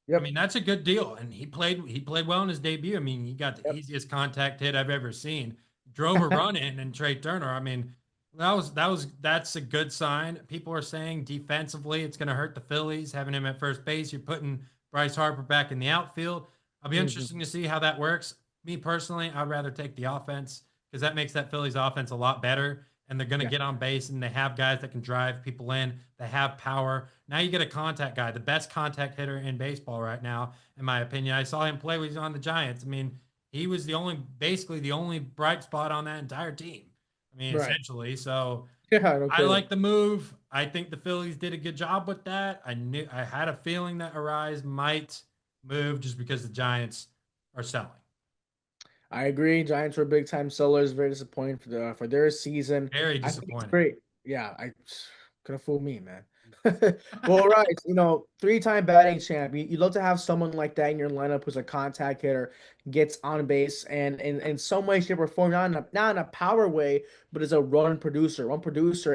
I Yep. mean that's a good deal, and he played well in his debut. I mean he got the Yep. easiest contact hit I've ever seen. Drove a run in and Trey Turner. I mean that's a good sign. People are saying defensively it's going to hurt the Phillies having him at first base. You're putting Bryce Harper back in the outfield. I'll be Mhm. interesting to see how that works. Me personally, I'd rather take the offense because that makes that Phillies offense a lot better. And they're going to Yeah. get on base and they have guys that can drive people in. They have power. Now you get a contact guy, the best contact hitter in baseball right now, in my opinion. I saw him play when he was on the Giants. I mean, he was basically the only bright spot on that entire team. I mean, Right. essentially. So Yeah, no I kidding. like the move. I think the Phillies did a good job with that. I had a feeling that Arise might move just because the Giants are selling. I agree. Giants were big time sellers. Very disappointing for their season. Very I think it's disappointing. great. Yeah, I could have fooled me, man. Well, right. 3-time batting champ. You'd love to have someone like that in your lineup who's a contact hitter, gets on base, and in some way, shape, or form, not in a power way, but as a run producer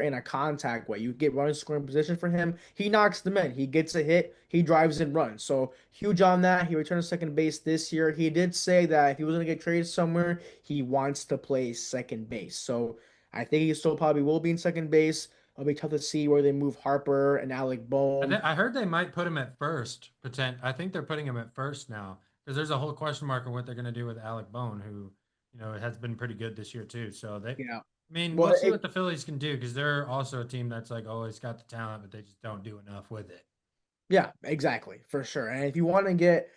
in a contact way. You get running scoring position for him. He knocks them in. He gets a hit. He drives and runs. So huge on that. He returned to second base this year. He did say that if he was going to get traded somewhere, he wants to play second base. So I think he still probably will be in second base. It'll be tough to see where they move Harper and Alec Bohm. I heard they might put him at first. I think they're putting him at first now because there's a whole question mark on what they're going to do with Alec Bone, who has been pretty good this year too. So I Yeah. mean, Well, we'll see what the Phillies can do because they're also a team that's like always got the talent, but they just don't do enough with it. Yeah, exactly, for sure. And if you want to get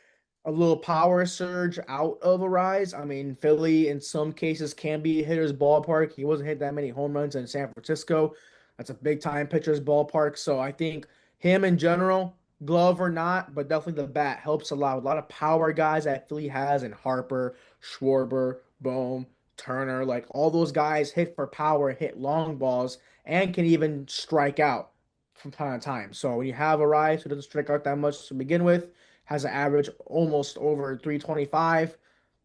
a little power surge out of a rise, I mean, Philly in some cases can be a hitter's ballpark. He wasn't hit that many home runs in San Francisco. That's a big time pitcher's ballpark. So I think him in general, glove or not, but definitely the bat helps a lot. A lot of power guys that Philly has, and Harper, Schwarber, Bohm, Turner, like all those guys hit for power, hit long balls, and can even strike out from time to time. So when you have a Rice who doesn't strike out that much to begin with, has an average almost over 325,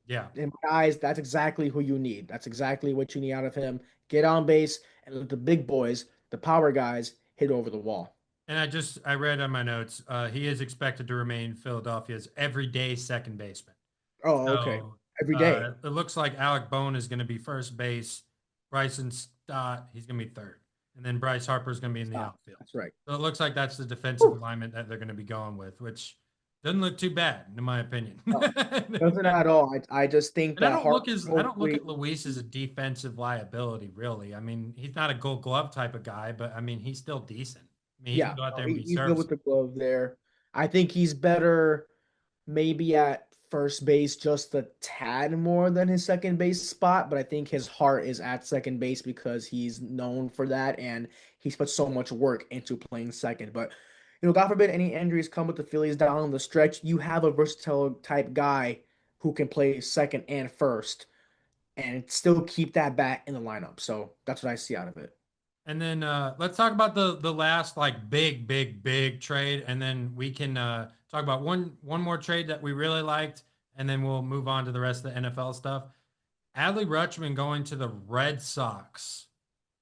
Yeah. in my eyes, that's exactly who you need. That's exactly what you need out of him. Get on base and let the big boys, the power guys, hit over the wall. And I read on my notes, he is expected to remain Philadelphia's everyday second baseman. Oh, okay. So Every day. it looks like Alec Bohm is going to be first base. Bryson Stott, he's going to be third. And then Bryce Harper is going to be in the outfield. That's right. So it looks like that's the defensive alignment that they're going to be going with, which doesn't look too bad, in my opinion. No, doesn't at all. I just think And that I don't look at Luis as a defensive liability, really. I mean, he's not a Gold Glove type of guy, but I mean, he's still decent. I mean, he yeah, can go out no, there and be he's good with serviceable. the glove there. I think he's better maybe at first base just a tad more than his second base spot, but I think his heart is at second base because he's known for that and he's put so much work into playing second. But God forbid any injuries come with the Phillies down the stretch, you have a versatile type guy who can play second and first and still keep that bat in the lineup. So that's what I see out of it. And then let's talk about the last like big trade, and then we can talk about one more trade that we really liked, and then we'll move on to the rest of the NFL stuff. Adley Rutschman going to the Red Sox.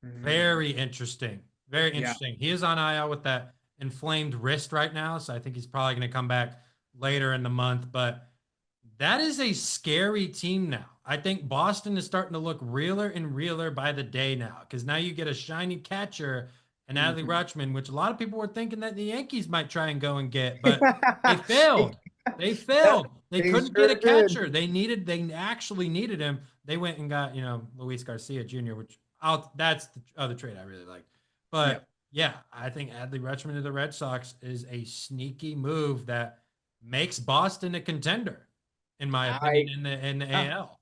Very interesting. Very Yeah. interesting. He is on IL with that inflamed wrist right now, so I think he's probably going to come back later in the month. But that is a scary team now. I think Boston is starting to look realer and realer by the day now, because now you get a shiny catcher and Adley Mhm. Rutschman, which a lot of people were thinking that the Yankees might try and go and get, but they failed. They failed. They They couldn't sure get a did. catcher. They actually needed him. They went and got, Luis Garcia Jr., which that's the other trade I really like. Yeah. But yeah, I think Adley Rutschman to the Red Sox is a sneaky move that makes Boston a contender, in my I opinion, in the yeah, AL.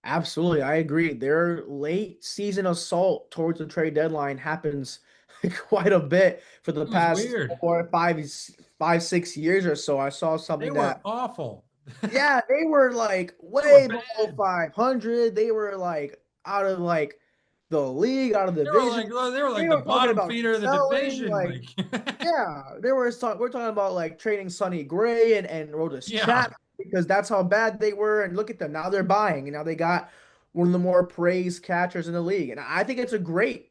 absolutely. I agree. Their late season assault towards the trade deadline happens quite a bit for the It was past weird. 6 years or so. I saw They something were that, awful. yeah, they were like They were way below bad. 500. They were like out of like the league, out of the division. They were They like the were talking bottom about feeder of the selling, division. like, Like, yeah, we're talking about like trading Sonny Gray and Rodas yeah, Chat because that's how bad they were. And look at them now; they're buying, and now they got one of the more praised catchers in the league. And I think it's a great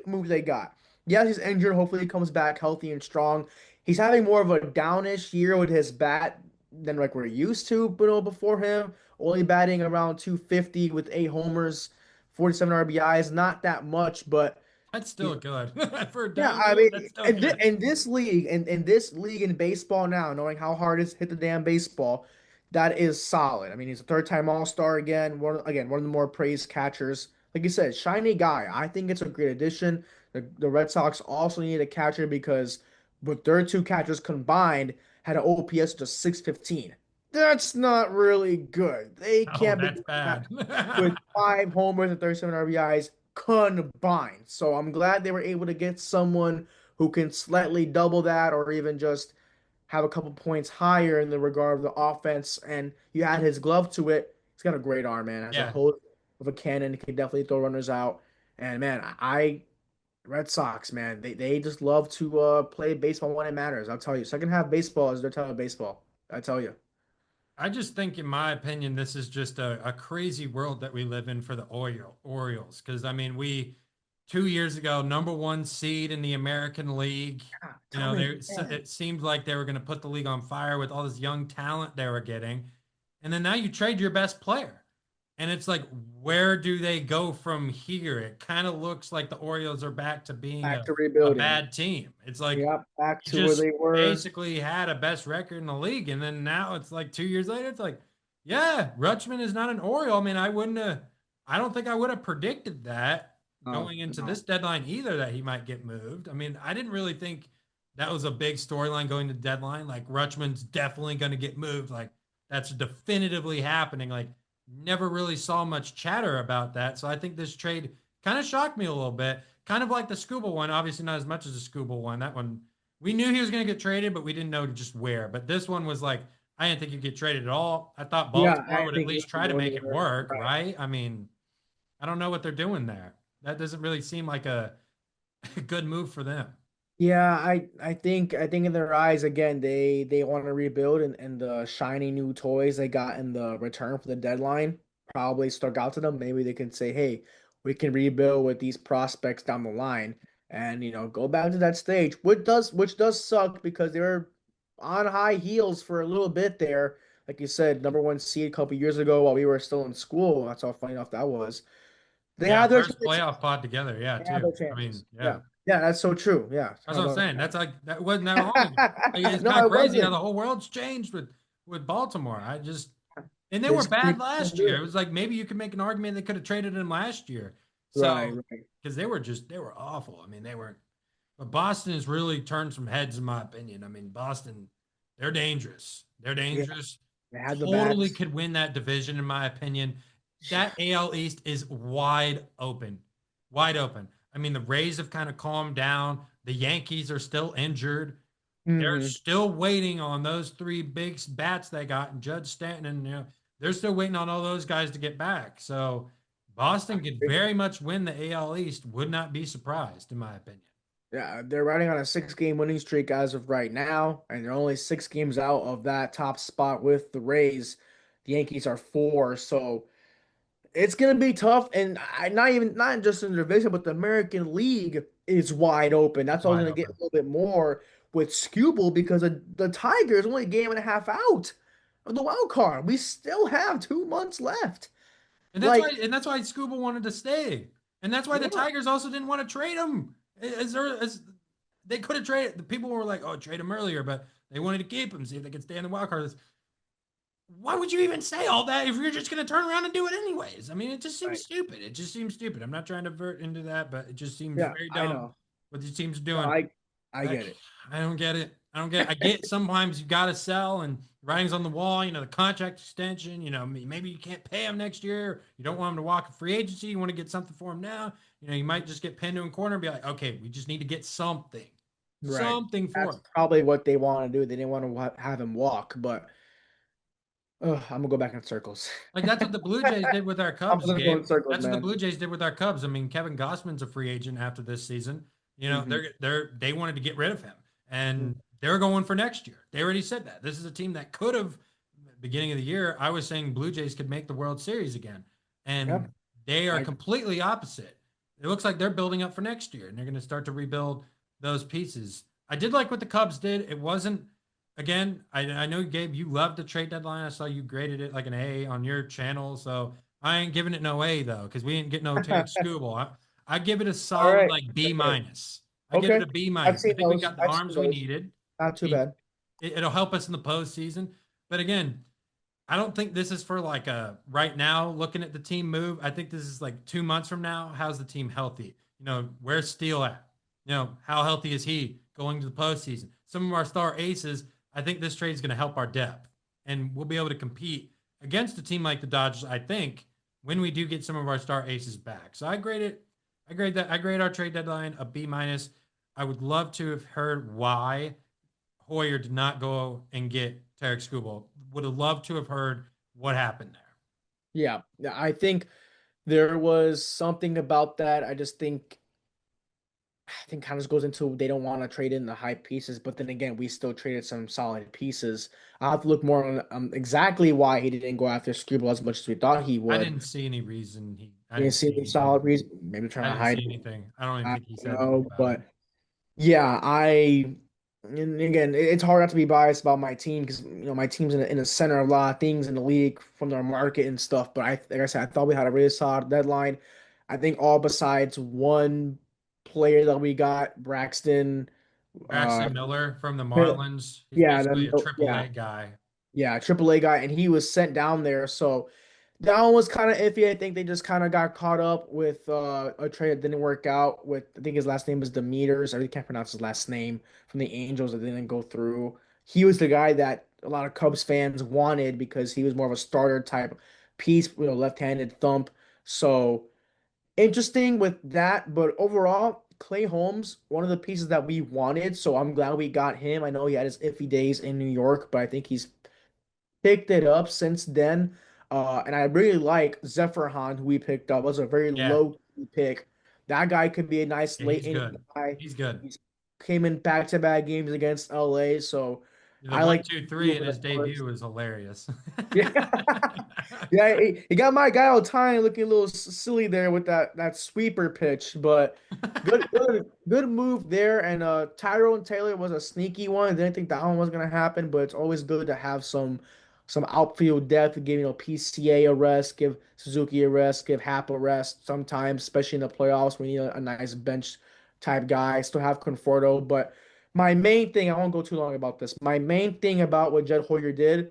move they got. Yeah, he's injured. Hopefully, he comes back healthy and strong. He's having more of a downish year with his bat than like we're used to, before him. Only batting around 250 with 8 homers, 47 RBIs. Not that much, but that's he's still good for a yeah, down I year. mean, That's still good. in this league, in this league in baseball now, knowing how hard it is to hit the damn baseball, that is solid. I mean, he's a third-time All-Star again. One of the more praised catchers. Like you said, shiny guy. I think it's a great addition. The Red Sox also need a catcher because with their two catchers combined had an OPS of just 615. That's not really good. They Oh, can't be that's doing that bad. with 5 homers and 37 RBIs combined. So I'm glad they were able to get someone who can slightly double that or even just have a couple points higher in the regard of the offense. And you add his glove to it. He's got a great arm, man. As a Yeah, host of a cannon, he can definitely throw runners out. And man, Red Sox, man, they just love to play baseball when it matters. I'll tell you. Second half baseball is their time of baseball. I tell you. I just think, in my opinion, this is just a crazy world that we live in for the Orioles. Because I mean, 2 years ago, number one seed in the American League. Ah, tell me again. It seemed like they were going to put the league on fire with all this young talent they were getting, and then now you trade your best player, and it's like, where do they go from here? It kind of looks like the Orioles are back to being Back to a rebuilding. bad team. It's like Yep, back you to where just they were. basically had a best record in the league, and then now it's like 2 years later, it's like, yeah, Rutschman is not an Oriole. I mean, I don't think I would have predicted that Oh, going into no. this deadline either, that he might get moved. I mean, I didn't really think that was a big storyline going to deadline. Like Rutschman's definitely going to get moved. Like that's definitively happening. Like never really saw much chatter about that. So I think this trade kind of shocked me a little bit. Kind of like the Scuba one, obviously not as much as the Scuba one. That one we knew he was going to get traded, but we didn't know just where. But this one was like I didn't think he'd get traded at all. I thought Yeah, Baltimore I would at think least it try to was make it anywhere. work, Right. right? I mean, I don't know what they're doing there. That doesn't really seem like a good move for them. Yeah, I think in their eyes again they want to rebuild and the shiny new toys they got in the return for the deadline probably stuck out to them. Maybe they can say, hey, we can rebuild with these prospects down the line and go back to that stage, which does suck because they were on high heels for a little bit there. Like you said, number one seed a couple years ago while we were still in school. That's how funny enough that was. They Yeah, had their first chances. playoff pod together. Yeah, They had their too. I mean, chances. yeah. Yeah. Yeah, that's so true. Yeah. That's what I'm saying. That's like that wasn't that long ago. Like, it's No, kind of it crazy how wasn't. the whole world's changed with Baltimore. I just and they They were just bad keep last year. It was like maybe you could make an argument they could have traded him last year. right, So right. because they were awful. I mean, they were but Boston has really turned some heads in my opinion. I mean, Boston, they're dangerous. They're Yeah, dangerous. they had the Totally bats. could win that division in my opinion. That AL East is wide open. Wide open. I mean, the Rays have kind of calmed down. The Yankees are still injured. They're Hmm. still waiting on those three big bats they got, and Judge Stanton, and they're still waiting on all those guys to get back. So Boston could very much win the AL East. Would not be surprised, in my opinion. Yeah, they're riding on a 6 game winning streak as of right now, and they're only 6 games out of that top spot with the Rays. The Yankees are four, so it's gonna be tough. And not just in the division, but the American League is wide open. That's why I was Wide gonna get a open. little bit more with Skubal because the Tigers only a game and a half out of the wild card. We still have 2 months left. Like, And that's why Scuba wanted to stay. And that's why the yeah, Tigers also didn't want to trade him. As they could have traded the people were like, oh, trade him earlier, but they wanted to keep him, see if they could stay in the wild card. Why would you even say all that if you're just going to turn around and do it anyways? I mean, it just seems right. stupid. It just seems stupid. I'm not trying to vert into that, but it just seems Yeah, very I dumb know. what these teams are No, doing. I I, get it. I don't get it. I don't get it. I get sometimes you got to sell and writings on the wall, the contract extension, maybe you can't pay him next year. You don't want him to walk a free agency. You want to get something for him now. You might just get pinned to a corner and be like, okay, we just need to get something, Right. something for That's him. probably what they want to do. They didn't want to have him walk, but I'm gonna go back in circles. Like that's what the Blue Jays did with our I'm Cubs, gonna go Gabe. in circles, That's what the man. Blue Jays did with our Cubs. I mean, Kevin Gossman's a free agent after this season. Hmm. They wanted to get rid of him, and they're going for next year. They already said that. This is a team that could have, beginning of the year, I was saying Blue Jays could make the World Series again, and Yep. they are I completely opposite. It looks like they're building up for next year, and they're going to start to rebuild those pieces. I did like what the Cubs did. It wasn't again, I know Gabe, you love the trade deadline. I saw you graded it like an A on your channel. So I ain't giving it no A though, because we didn't get no Tarek Skubal. I give it a All solid right. like B Okay. minus. I give it Okay. a B I've minus. I seen think we those. got the I've seen arms we those. needed. Not too He, bad. it'll help us in the postseason. But again, I don't think this is for like a right now looking at the team move. I think this is like 2 months from now. How's the team healthy? Where's Steele at? How healthy is he going to the postseason? Some of our star aces, I think this trade is going to help our depth, and we'll be able to compete against a team like the Dodgers. I think when we do get some of our star aces back. So I grade it. I grade our trade deadline a B minus. I would love to have heard why Hoyer did not go and get Tarek Skubal. Would have loved to have heard what happened there. Yeah. Yeah. I think there was something about that. I think kind of goes into they don't want to trade in the high pieces, but then again, we still traded some solid pieces. I'll have to look more on exactly why he didn't go after Scribble as much as we thought he I would. didn't see any reason I We didn't didn't see see any anything. solid reason. Maybe trying I to didn't hide see it. anything. I don't even I think he don't said anything know, about it. but yeah, and again, it's hard not to be biased about my team because my team's in the center of a lot of things in the league from their market and stuff. But like I said, I thought we had a really solid deadline. I think all besides one player that we got, Braxton. Uh, Braxton Miller from the Mil- Marlins. He's yeah, basically a triple yeah, A guy. yeah, AAA guy, and he was sent down there. So That one was kind of iffy. I think they just kind of got caught up with a trade that didn't work out with, I think his last name is Demeters. I really can't pronounce his last name, from the Angels that didn't go through. He was the guy that a lot of Cubs fans wanted because he was more of a starter type piece, left-handed thump. So interesting with that, but overall, Clay Holmes, one of the pieces that we wanted, so I'm glad we got him. I know he had his iffy days in New York, but I think he's picked it up since then. And I really like Zephyrhan, who we picked up. Was a very Yeah, low pick. That guy could be a nice yeah, late he's inning good. guy. He's good. He's came in back-to-back games against LA, so The I one, like two, you three in over his the debut first. was hilarious. Yeah, yeah. He got my guy Otani looking a little silly there with that sweeper pitch, but good move there. And Tyrone Taylor was a sneaky one. Didn't think that one was gonna happen, but it's always good to have some outfield depth. Give PCA a rest, give Suzuki a rest, give Hap a rest. Sometimes, especially in the playoffs, we need a nice bench type guy. Still have Conforto, but my main thing, I won't go too long about this. My main thing about what Jed Hoyer did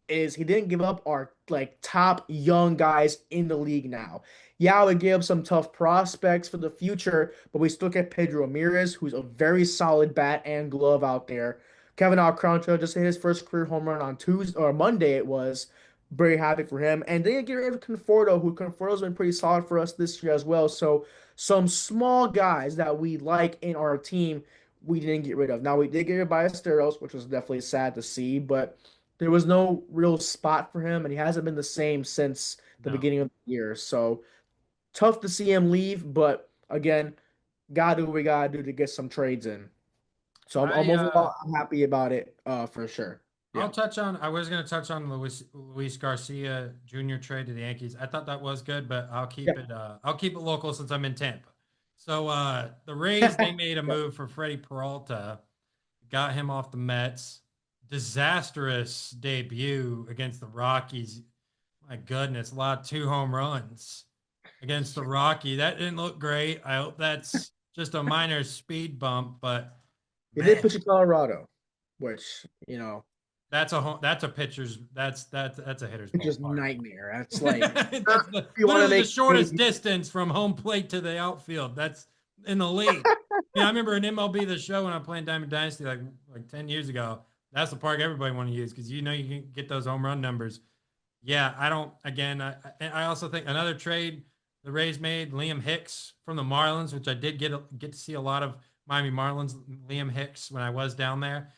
is he didn't give up our like top young guys in the league now. Yeah, we gave up some tough prospects for the future, but we still get Pedro Ramirez, who's a very solid bat and glove out there. Kevin Alcantara just hit his first career home run on Tuesday or Monday. It was very happy for him, and they get rid of Conforto, who Conforto's been pretty solid for us this year as well. So some small guys that we like in our team, we didn't get rid of. Now we did get rid of Ballesteros, which was definitely sad to see, but there was no real spot for him, and he hasn't been the same since the No. beginning of the year. So tough to see him leave, but again, gotta do what we gotta do to get some trades in. So I'm I overall I'm happy about it, for sure. I'll Yeah. touch on. I was going to touch on Luis Garcia Jr. trade to the Yankees. I thought that was good, but I'll keep Yeah. it. I'll keep it local since I'm in Tampa. So the Rays, they made a Yeah. move for Freddie Peralta, got him off the Mets. Disastrous debut against the Rockies. My goodness, a lot of 2 home runs against the Rocky. That didn't look great. I hope that's just a minor speed bump, but He did man, pitch in Colorado, which, that's a pitcher's that's a hitter's just ballpark. nightmare. That's like That's you want to literally the make shortest distance from home plate to the outfield. That's in the league. I remember in MLB the show when I'm playing Diamond Dynasty like 10 years ago. That's the park everybody want to use because you can get those home run numbers. Yeah, I don't. Again, I also think another trade the Rays made Liam Hicks from the Marlins, which I did get to see a lot of Miami Marlins. Liam Hicks when I was down there,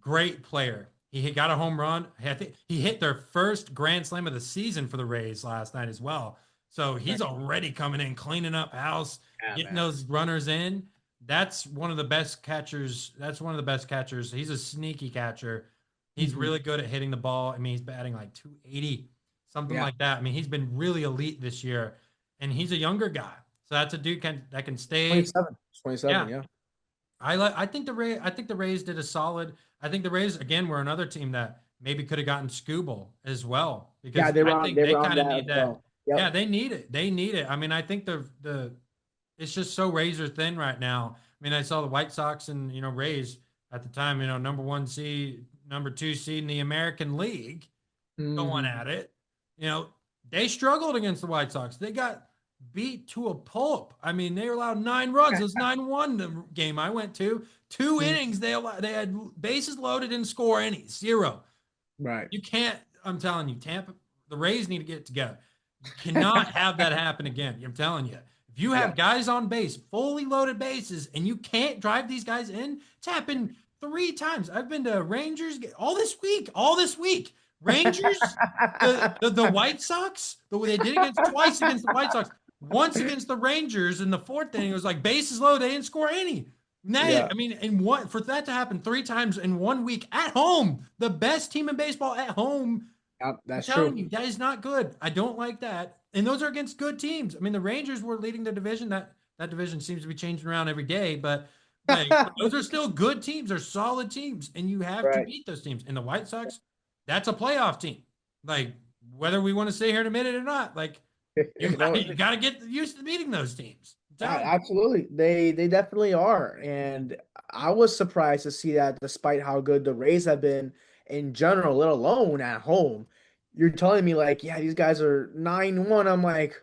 great player. He got a home run. I think he hit their first grand slam of the season for the Rays last night as well. So he's already coming in, cleaning up house, Yeah, getting man. those runners in. That's one of the best catchers. That's one of the best catchers. He's a sneaky catcher. He's Mhm. really good at hitting the ball. I mean, he's batting like 280, something Yeah. like that. I mean, he's been really elite this year, and he's a younger guy. So that's a dude that can stay. 27. 27, Yeah, yeah. I think the Rays did a solid. I think the Rays again were another team that maybe could have gotten Scooble as well Yeah, because I think they they were on kind of that as need that. well. Yeah, Yep. they need it. They need it. I mean, I think the it's just so razor thin right now. I mean, I saw the White Sox and Rays at the time, number 1 seed, number 2 seed in the American League going Mhm. at it. They struggled against the White Sox. They got beat to a pulp. I mean, they were allowed 9 runs. It was 9-1 the game I went to. Two Mhm. innings, they had bases loaded, didn't score any. Zero. Right. You can't, I'm telling you, Tampa, the Rays need to get it together. You cannot have that happen again. I'm telling you. If you Yeah. have guys on base, fully loaded bases, and you can't drive these guys in, it's happened 3 times. I've been to Rangers all this week. Rangers, the White Sox, the way they did twice against the White Sox, once against the Rangers in the fourth inning, it was like bases loaded, they didn't score any. Now, Yeah. I mean, and what for that to happen 3 times in 1 week at home, the best team in baseball at home. Yep, I'm that's telling true. you, that is not good. I don't like that. And those are against good teams. I mean, the Rangers were leading the division. That division seems to be changing around every day, but like those are still good teams. They're solid teams, and you have to Right. beat those teams. And the White Sox, that's a playoff team. Like whether we want to sit here and admit it or not, like No, you got to get used to beating those teams. I'm telling you. absolutely. They definitely are. And I was surprised to see that despite how good the Rays have been in general, let alone at home, you're telling me like, yeah, these guys are 9-1. I'm like,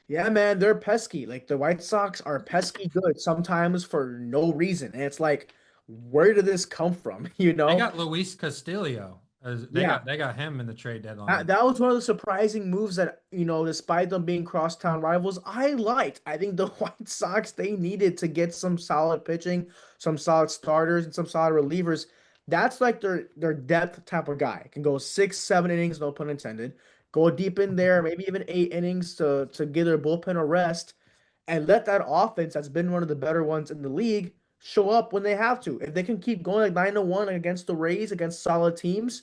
yeah, man, they're pesky. Like the White Sox are pesky good sometimes for no reason. And it's like, where did this come from? You They know? got Luis Castillo. Yeah. They got him in the trade deadline. That was one of the surprising moves that, despite them being crosstown rivals, I liked. I think the White Sox, they needed to get some solid pitching, some solid starters, and some solid relievers. That's like their depth type of guy. Can go 6, 7 innings, no pun intended. Go deep in there, maybe even 8 innings to give their bullpen a rest and let that offense that's been one of the better ones in the league show up when they have to. If they can keep going like 9-1 against the Rays, against solid teams,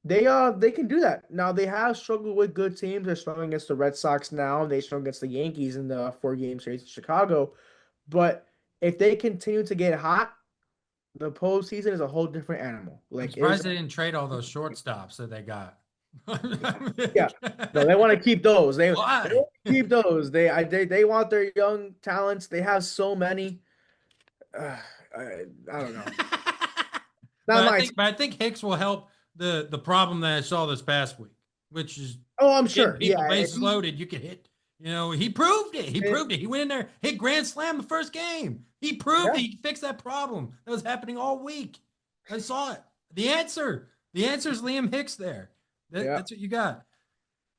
they can do that. Now they have struggled with good teams. They're struggling against the Red Sox now. They struggled against the Yankees in the 4 game series in Chicago. But if they continue to get hot, the postseason is a whole different animal. I'm Like surprised they didn't trade all those shortstops that they got. yeah, no, they want to keep those. They Why? want to keep those. They want their young talents. They have so many. I don't know. Not my. But I think Hicks will help the problem that I saw this past week, which is Oh, I'm getting sure. people Yeah, bases loaded. You can hit. He proved it. He proved it. He went in there, hit grand slam the first game. He proved he fixed that problem that was happening all week. I saw it. The answer is Liam Hicks there. That's what you got.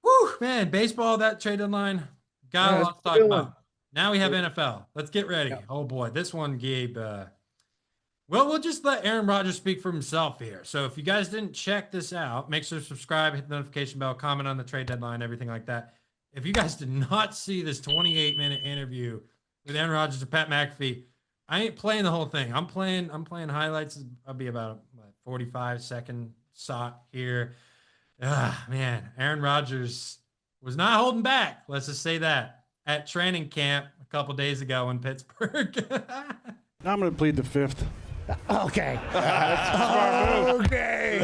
Whew, man, baseball, that trade deadline, got a lot to talk about. Now we have NFL. Let's get ready. Yeah. Oh, boy, this one, Gabe. Well, we'll just let Aaron Rodgers speak for himself here. So if you guys didn't check this out, make sure to subscribe, hit the notification bell, comment on the trade deadline, everything like that. If you guys did not see this 28-minute interview with Aaron Rodgers and Pat McAfee, I ain't playing the whole thing. I'm playing highlights. I'll be about a 45-second shot here. Man, Aaron Rodgers was not holding back. Let's just say that at training camp a couple days ago in Pittsburgh. I'm going to plead the fifth. Okay. Okay.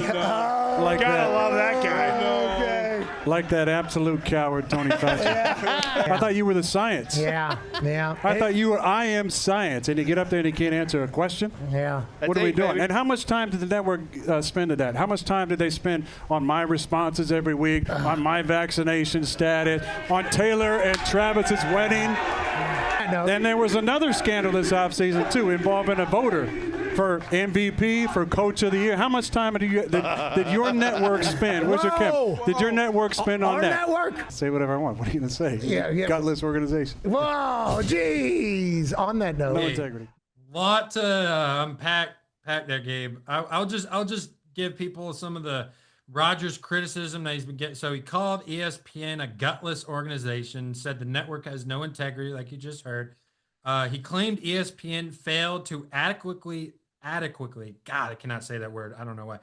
Like Gotta love that guy. Okay. Like that absolute coward, Tony Fauci. I thought you were the science. Yeah. I thought you were I am science, and you get up there and you can't answer a question? Yeah. What are we doing? And how much time did the network spend at that? How much time did they spend on my responses every week, on my vaccination status, on Taylor and Travis's wedding? Then there was another scandal this offseason, too, involving a voter for MVP, for Coach of the Year. How much time did your network spend? Where's your cap? Did your network spend on that? Our network? Say whatever I want. What are you going to say? Yeah. Gutless organization. Whoa, jeez. On that note. No integrity. Lot to unpack there, Gabe. I'll just give people some of the Rodgers criticism that he's been getting. So he called ESPN a gutless organization, said the network has no integrity, like you just heard. He claimed ESPN failed to adequately, God, I cannot say that word. I don't know why.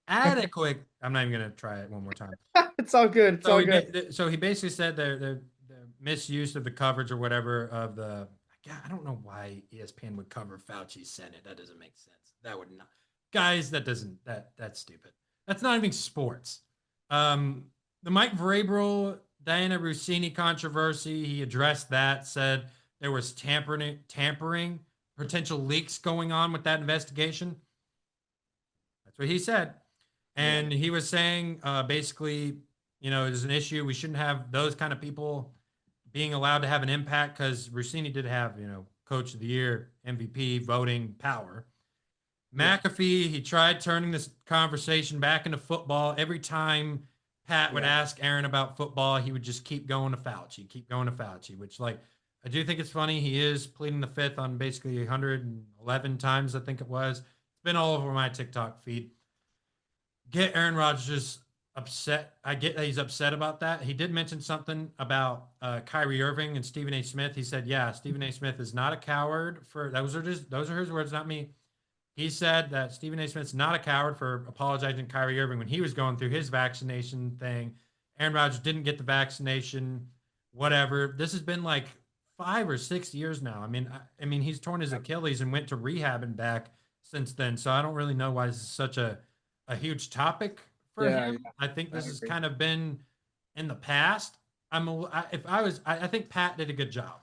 Adequate. I'm not even going to try it one more time. It's all good. It's all good. So he basically said the misuse of the coverage or whatever of the, I don't know why ESPN would cover Fauci's Senate. That doesn't make sense. That would not. Guys, that's stupid. That's not even sports. The Mike Vrabel, Diana Rossini controversy, he addressed that, said there was tampering, potential leaks going on with that investigation. That's what he said. And he was saying basically, there's an issue. We shouldn't have those kind of people being allowed to have an impact because Rossini did have, Coach of the Year, MVP voting power. McAfee, he tried turning this conversation back into football. Every time Pat would ask Aaron about football, he would just keep going to Fauci, which, I do think it's funny. He is pleading the fifth on basically 111 times, I think it was. It's been all over my TikTok feed. Get Aaron Rodgers upset. I get that he's upset about that. He did mention something about Kyrie Irving and Stephen A. Smith. He said, Stephen A. Smith is not a coward those are his words, not me. He said that Stephen A. Smith's not a coward for apologizing to Kyrie Irving when he was going through his vaccination thing. Aaron Rodgers didn't get the vaccination, whatever. This has been 5 or 6 years now. I mean, he's torn his Achilles and went to rehab and back since then. So I don't really know why this is such a huge topic for him. Yeah. I think this has kind of been in the past. I think Pat did a good job.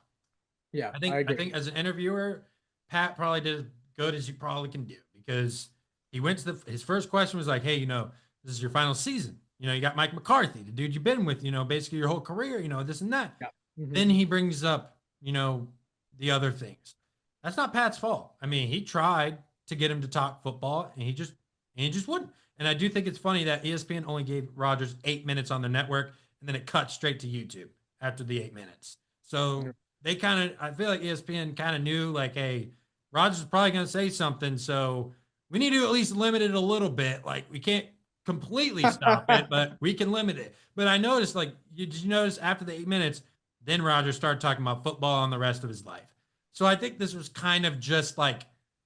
Yeah, I think as an interviewer, Pat probably did as good as you probably can do because he went to his first question was like, hey, this is your final season. You got Mike McCarthy, the dude you've been with, basically your whole career, this and that. Yeah. Mm-hmm. Then he brings up, the other things. That's not Pat's fault. I mean, he tried to get him to talk football, and he just wouldn't. And I do think it's funny that ESPN only gave Rodgers 8 minutes on the network, and then it cut straight to YouTube after the 8 minutes. So they I feel like ESPN kind of knew, like, hey, Rodgers is probably going to say something, so we need to at least limit it a little bit. Like, we can't completely stop it, but we can limit it. But I noticed, like, did you notice after the 8 minutes, then Rodgers started talking about football and the rest of his life. So I think this was kind of just like,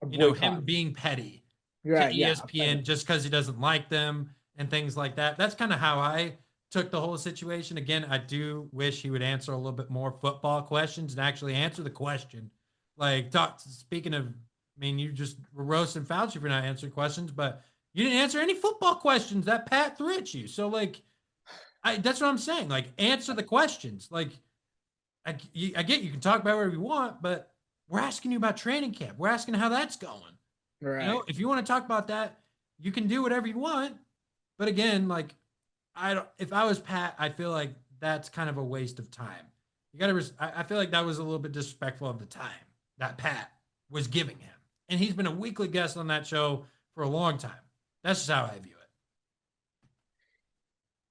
him being petty to ESPN just because he doesn't like them and things like that. That's kind of how I took the whole situation. Again, I do wish he would answer a little bit more football questions and actually answer the question. Like, speaking of, I mean, you just were roasting Fauci for not answering questions, but you didn't answer any football questions that Pat threw at you. So, like, that's what I'm saying. Like, answer the questions. Like, I get you can talk about whatever you want, but we're asking you about training camp. We're asking how that's going. Right. If you want to talk about that, you can do whatever you want. But again, like, if I was Pat, I feel like that's kind of a waste of time. I feel like that was a little bit disrespectful of the time that Pat was giving him. And he's been a weekly guest on that show for a long time. That's just how I view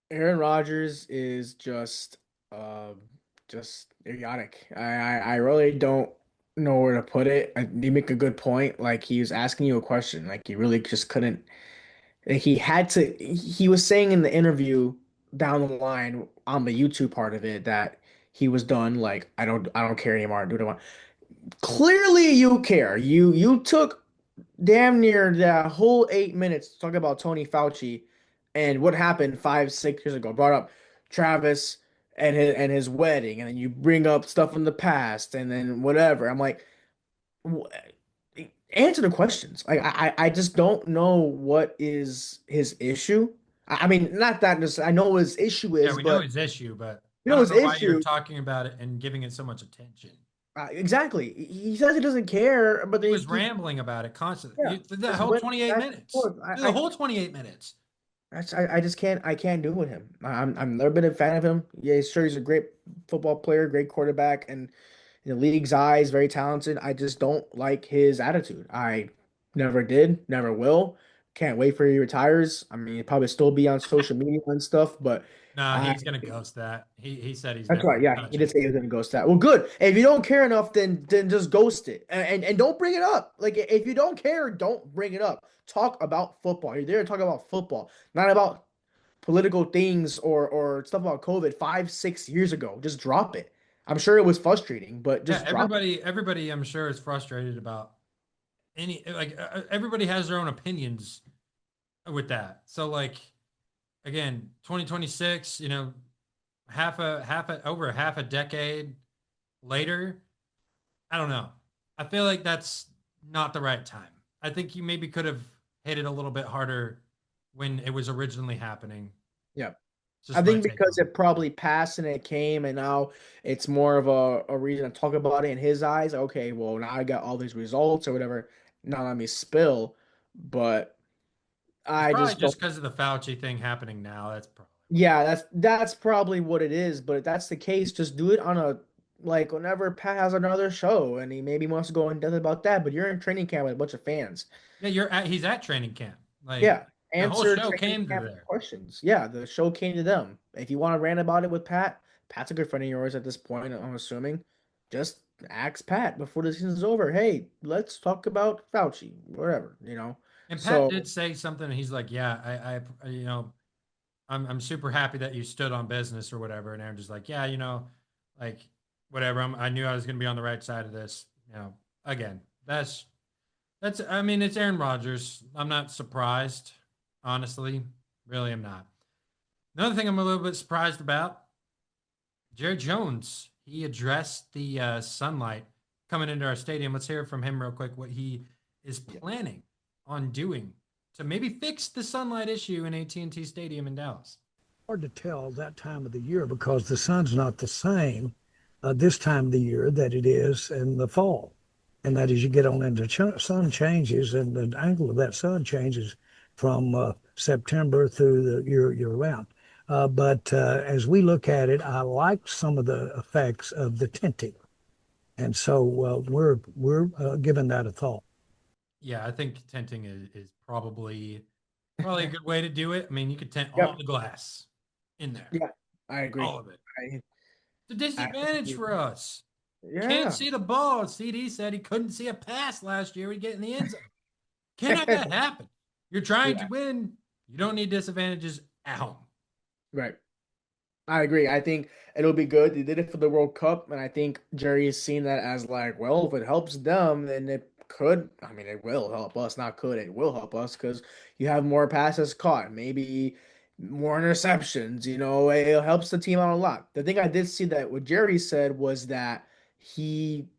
it. Aaron Rodgers is just idiotic. I really don't know where to put it. You make a good point. Like, he was asking you a question. Like, he really just couldn't. Like, he was saying in the interview down the line on the YouTube part of it that he was done. Like, I don't care anymore. I do what I want. Clearly you care. You took damn near that whole 8 minutes to talk about Tony Fauci and what happened 5-6 years ago. Brought up Travis and his wedding, and then you bring up stuff in the past, and then whatever. I'm like, answer the questions. Like, I just don't know what is his issue. I mean, not that I know what his issue is. Yeah, we know his issue, but you know his why issue. you're talking about it and giving it so much attention. Exactly. He says he doesn't care, but he was rambling about it constantly. Yeah, the whole 28 minutes. The whole 28 minutes. I just can't. I can't do with him. I'm never been a fan of him. Yeah, sure, he's a great football player, great quarterback, and in the league's eyes, very talented. I just don't like his attitude. I never did, never will. Can't wait for he retires. I mean, he'll probably still be on social media and stuff, but no, he's gonna ghost that. He said he's. That's right. Yeah, he did say he was gonna ghost that. Well, good. If you don't care enough, then just ghost it and don't bring it up. Like, if you don't care, don't bring it up. Talk about football. You're there to talk about football, not about political things or stuff about COVID 5-6 years ago. Just drop it. I'm sure it was frustrating, but just everybody I'm sure is frustrated about everybody has their own opinions with that. So, like, again, 2026, over half a decade later, I don't know. I feel like that's not the right time. I think you maybe could have hit it a little bit harder when it was originally happening. Yeah. I think because it probably passed and it came, and now it's more of a reason to talk about it in his eyes. Okay, well, now I got all these results or whatever. Now let me spill. But I just because of the Fauci thing happening now. That's probably that's probably what it is. But if that's the case, just do it on whenever Pat has another show and he maybe wants to go in depth about that. But you're in training camp with a bunch of fans. Yeah, he's at training camp. Answer the whole show came to their questions. Yeah, the show came to them. If you want to rant about it with Pat's a good friend of yours at this point, I'm assuming. Just ask Pat before the season's over. Hey, let's talk about Fauci, whatever, And Pat did say something. He's like, yeah, I'm super happy that you stood on business or whatever. And Aaron just like, yeah, like whatever. I knew I was going to be on the right side of this. Again, that's. I mean, it's Aaron Rodgers. I'm not surprised. Honestly, really am not. Another thing I'm a little bit surprised about, Jerry Jones. He addressed the sunlight coming into our stadium. Let's hear from him real quick what he is planning on doing to maybe fix the sunlight issue in AT&T Stadium in Dallas. Hard to tell that time of the year because the sun's not the same this time of the year that it is in the fall. And that is, you get on into sun changes and the angle of that sun changes from September through the year round. But as we look at it, I like some of the effects of the tinting, and so we're giving that a thought. Yeah, I think tenting is probably a good way to do it. I mean, you could tent all Yep. the glass in there, Yeah, I agree. all of it. I, It's a disadvantage for us. Can't yeah. see the ball. CD said he couldn't see a pass last year. We'd get in the end zone. Can't have that happen. You're trying to win. You don't need disadvantages at home. Right. I agree. I think it'll be good. They did it for the World Cup, and I think Jerry has seen that as like, well, if it helps them, then it could. I mean, it will help us. Not could. It will help us because you have more passes caught, maybe more interceptions. It helps the team out a lot. The thing I did see that what Jerry said was that he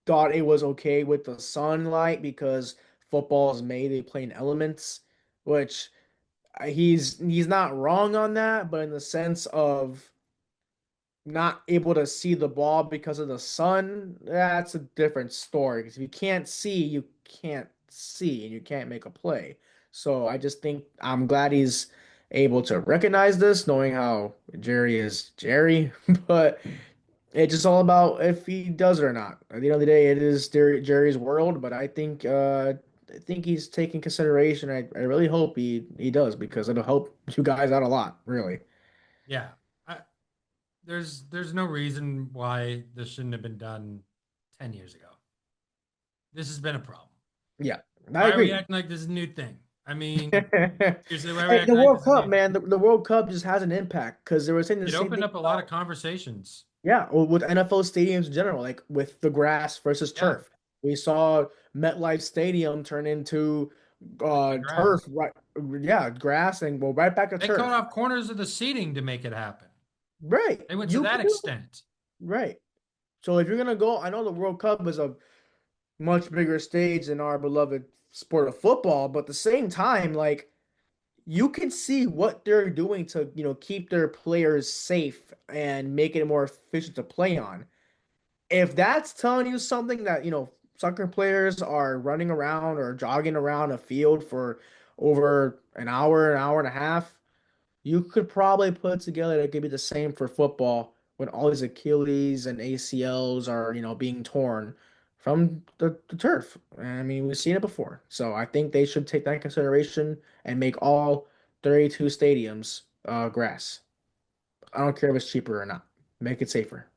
thought it was okay with the sunlight because football is made they play in elements, which he's not wrong on that, but in the sense of not able to see the ball because of the sun, that's a different story. Because if you can't see, you can't see, and you can't make a play. So I just think I'm glad he's able to recognize this, knowing how Jerry is Jerry. But it's just all about if he does it or not. At the end of the day, it is Jerry's world. But I think he's taking consideration. I really hope he does because it'll help you guys out a lot, really. Yeah. There's no reason why this shouldn't have been done 10 years ago. This has been a problem. Yeah, Why I are we agree. acting like this is a new thing? I mean, seriously, why are we Hey, the acting like World this is a Cup, new man, the World Cup just has an impact because they were saying the It same opened thing up a lot of about, conversations. yeah, with NFL stadiums in general, like with the grass versus Yeah, turf. We saw MetLife Stadium turn into turf, grass. right? Yeah, grass and go right back to They cut turf. off corners of the seating to make it happen. Right, They went to you that can do extent. right. So if you're gonna go, I know the World Cup is a much bigger stage than our beloved sport of football, but at the same time, like you can see what they're doing to, keep their players safe and make it more efficient to play on. If that's telling you something that, soccer players are running around or jogging around a field for over an hour and a half, you could probably put together that it could be the same for football when all these Achilles and ACLs are, being torn from the turf. I mean, we've seen it before. So I think they should take that in consideration and make all 32 stadiums grass. I don't care if it's cheaper or not. Make it safer.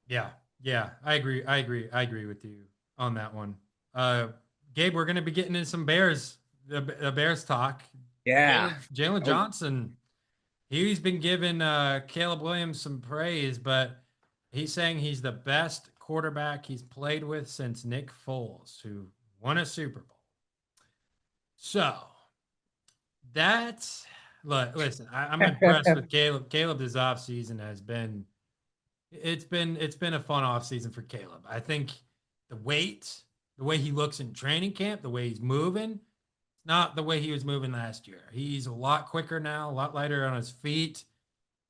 Yeah, yeah, I agree. I agree with you on that one. Gabe, we're gonna be getting into some the Bears talk. Yeah. Jalen Johnson, he's been giving Caleb Williams some praise, but he's saying he's the best quarterback he's played with since Nick Foles, who won a Super Bowl. So that's look, listen, I'm impressed with Caleb. Caleb this offseason has been it's been a fun offseason for Caleb. I think the way he looks in training camp, the way he's moving, it's not the way he was moving last year. He's a lot quicker now, a lot lighter on his feet.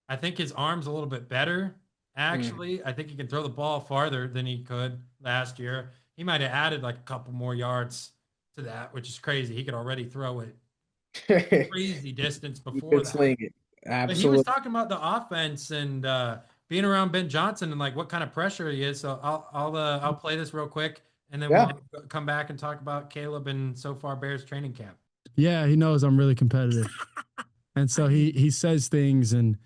I think his arm's a little bit better, actually. I think he can throw the ball farther than he could last year. He might have added like a couple more yards to that, which is crazy. He could already throw it crazy distance You before could that. sling it. But he was Absolutely. talking about the offense and being around Ben Johnson and like what kind of pressure he is. So I'll play this real quick and then Yeah. we'll come back and talk about Caleb and so far Bears training camp. Yeah, he knows I'm really competitive, and so he says things and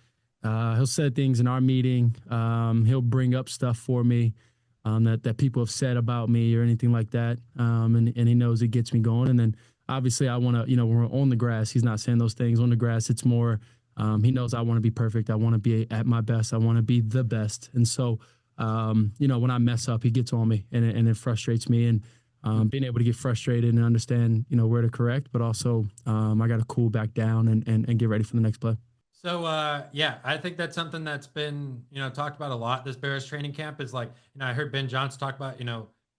he'll say things in our meeting. He'll bring up stuff for me that people have said about me or anything like that, and he knows it gets me going. And then obviously I want to, when we're on the grass, he's not saying those things on the grass. It's more he knows I want to be perfect. I want to be at my best. I want to be the best. And so when I mess up, he gets on me and it frustrates me. And being able to get frustrated and understand, where to correct, but also I got to cool back down and get ready for the next play. So yeah, I think that's something that's been talked about a lot. This Bears training camp is like I heard Ben Johnson talk about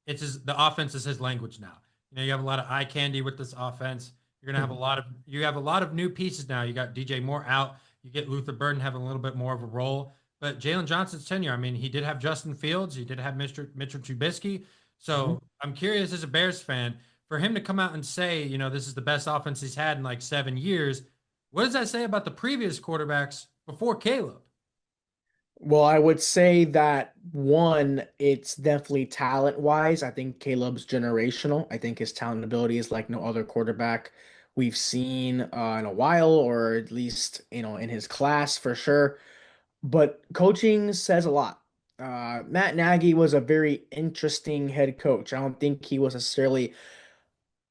it's the offense is his language now. You have a lot of eye candy with this offense. You're gonna have a lot of new pieces now. You got DJ Moore out. You get Luther Burden having a little bit more of a role. But Jalen Johnson's tenure, I mean, he did have Justin Fields. He did have Mitchell Trubisky. So I'm curious as a Bears fan, for him to come out and say, this is the best offense he's had in like 7 years, what does that say about the previous quarterbacks before Caleb? Well, I would say that one, it's definitely talent wise. I think Caleb's generational. I think his talent ability is like no other quarterback we've seen in a while, or at least, in his class for sure. But coaching says a lot. Matt Nagy was a very interesting head coach. I don't think he was necessarily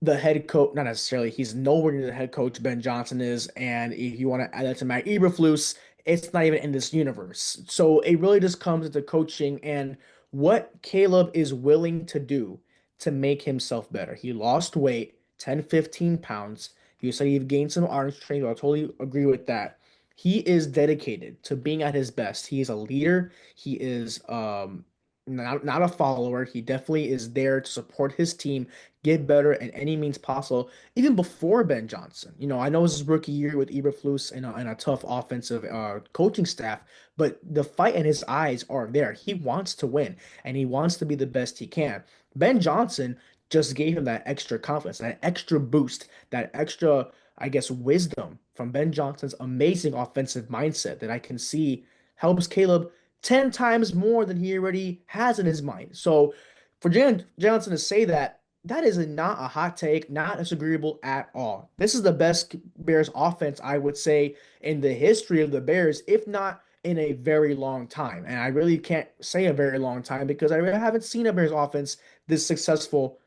the head coach, not necessarily. He's nowhere near the head coach Ben Johnson is, and if you want to add that to Matt Eberflus, it's not even in this universe. So it really just comes into coaching and what Caleb is willing to do to make himself better. He lost weight, 10, 15 pounds. You said he gained some arm strength. I totally agree with that. He is dedicated to being at his best. He is a leader. He is not a follower. He definitely is there to support his team get better in any means possible, even before Ben Johnson. I know it's his rookie year with Eberflus and a tough offensive coaching staff, but the fight in his eyes are there. He wants to win, and he wants to be the best he can. Ben Johnson just gave him that extra confidence, that extra boost, that extra, I guess, wisdom from Ben Johnson's amazing offensive mindset that I can see helps Caleb 10 times more than he already has in his mind. So for Jalen Johnson to say that, that is not a hot take, not disagreeable at all. This is the best Bears offense, I would say, in the history of the Bears, if not in a very long time. And I really can't say a very long time because I really haven't seen a Bears offense this successful,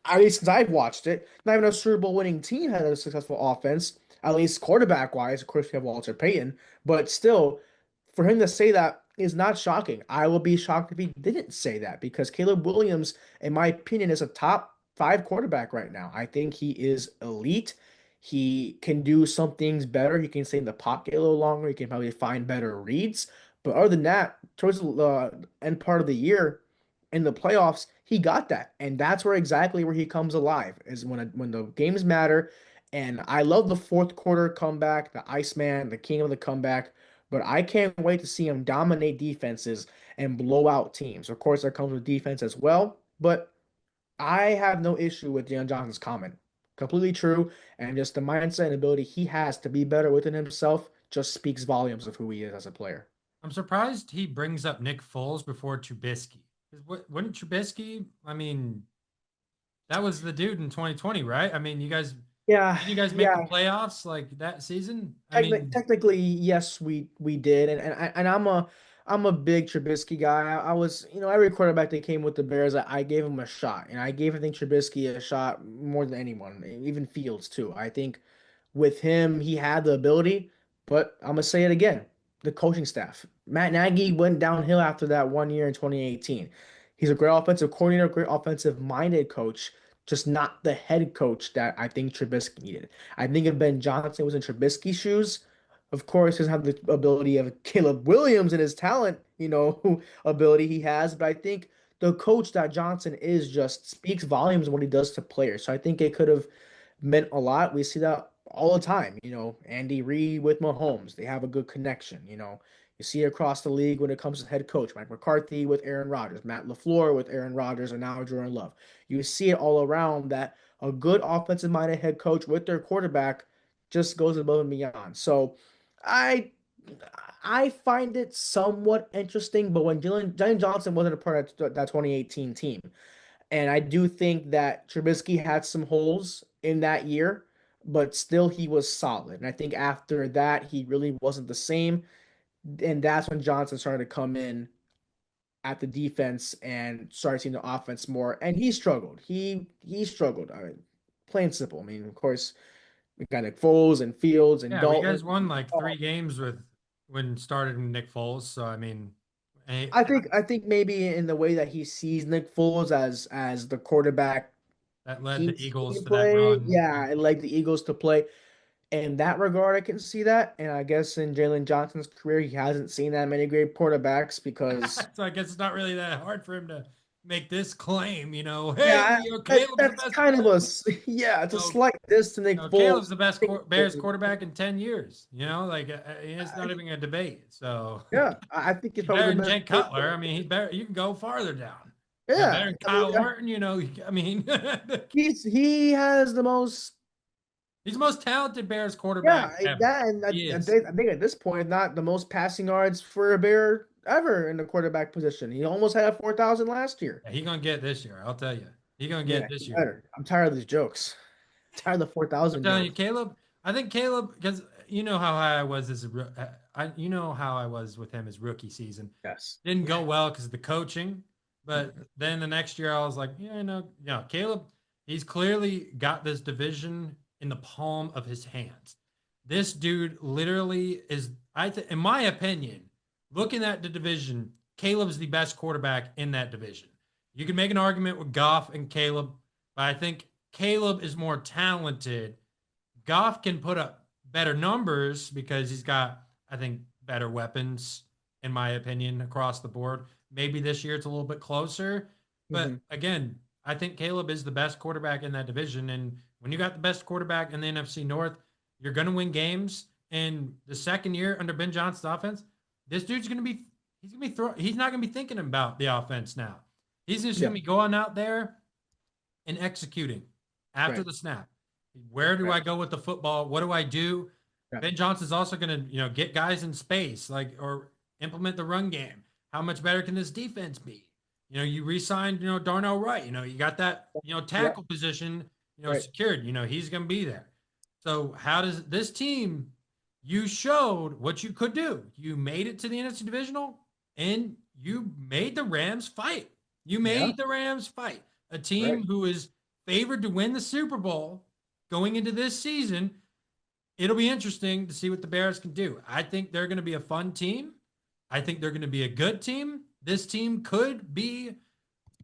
at least since I've watched it. Not even a Super Bowl winning team had a successful offense, at least quarterback wise. Of course, we have Walter Payton, but still, for him to say that is not shocking. I will be shocked if he didn't say that because Caleb Williams, in my opinion, is a top 5 quarterback right now. I think he is elite. He can do some things better. He can stay in the pocket a little longer. He can probably find better reads. But other than that, towards the end part of the year in the playoffs, he got that. And that's exactly where he comes alive, is when the games matter. And I love the fourth quarter comeback, the Iceman, the king of the comeback. But I can't wait to see him dominate defenses and blow out teams. Of course, that comes with defense as well. But I have no issue with Jalen Johnson's comment. Completely true. And just the mindset and ability he has to be better within himself just speaks volumes of who he is as a player. I'm surprised he brings up Nick Foles before Trubisky. Wouldn't Trubisky, that was the dude in 2020, right? You guys make the playoffs like that season? Technically, yes, we did, and I'm a big Trubisky guy. I was, every quarterback that came with the Bears, I gave him a shot, and I think Trubisky a shot more than anyone, even Fields too. I think with him, he had the ability, but I'm gonna say it again: the coaching staff. Matt Nagy went downhill after that 1 year in 2018. He's a great offensive coordinator, great offensive-minded coach, just not the head coach that I think Trubisky needed. I think if Ben Johnson was in Trubisky's shoes, of course, he doesn't have the ability of Caleb Williams and his talent, ability he has. But I think the coach that Johnson is just speaks volumes of what he does to players. So I think it could have meant a lot. We see that all the time. Andy Reid with Mahomes, they have a good connection. You see it across the league when it comes to head coach. Mike McCarthy with Aaron Rodgers, Matt LaFleur with Aaron Rodgers, and now Jordan Love. You see it all around that a good offensive-minded head coach with their quarterback just goes above and beyond. So I find it somewhat interesting, but when Jalen Johnson wasn't a part of that 2018 team, and I do think that Trubisky had some holes in that year, but still he was solid. And I think after that, he really wasn't the same. And that's when Johnson started to come in at the defense and started seeing the offense more. And he struggled. He struggled. Plain simple. Of course, we got Nick Foles and Fields and Dalton. You guys won like 3 games when started Nick Foles. So I think maybe in the way that he sees Nick Foles as the quarterback that led the Eagles to that run. Yeah, it led the Eagles to play. In that regard, I can see that. And I guess in Jalen Johnson's career, he hasn't seen that many great quarterbacks because... So I guess it's not really that hard for him to make this claim, Hey, that's kind of a slight diss to Nick Foles. Caleb's the best Bears quarterback in 10 years. It's not even a debate. So yeah, I think it's probably better than Jake Cutler. He's better. You can go farther down. Yeah, better than Kyle Orton, I mean, he has the most. he's the most talented Bears Yeah, quarterback ever. that and He I is. think at this point, not the most passing yards for a Bear ever in the quarterback position. He almost had 4,000 last year. Yeah, he's gonna get it this year. I'll tell you. He's gonna get it this year. Better. I'm tired of these jokes. Tired of the 4,000. I'm telling you, jokes. Caleb. I think Caleb, because you know how high I was you know how I was with him his rookie season. Yes. Didn't go well because of the coaching, but then the next year I was like, Caleb, he's clearly got this division in the palm of his hands. This dude literally is, in my opinion, looking at the division, Caleb's the best quarterback in that division. You can make an argument with Goff and Caleb, but I think Caleb is more talented. Goff can put up better numbers because he's got, I think, better weapons, in my opinion, across the board. Maybe this year it's a little bit closer. But again, I think Caleb is the best quarterback in that division. And when you got the best quarterback in the NFC North, you're going to win games. And the second year under Ben Johnson's offense, this dude's going to be, he's not going to be thinking about the offense now. He's just going to be going out there and executing after the snap. Where do I go with the football? What do I do? Ben Johnson's also going to, get guys in space, or implement the run game. How much better can this defense be? You re-signed, Darnell Wright. You got that, tackle position, secured. He's going to be there. So how does this team? You showed what you could do. You made it to the NFC Divisional, and you made the Rams fight. You made the Rams fight. A team who is favored to win the Super Bowl going into this season. It'll be interesting to see what the Bears can do. I think they're going to be a fun team. I think they're going to be a good team. This team could be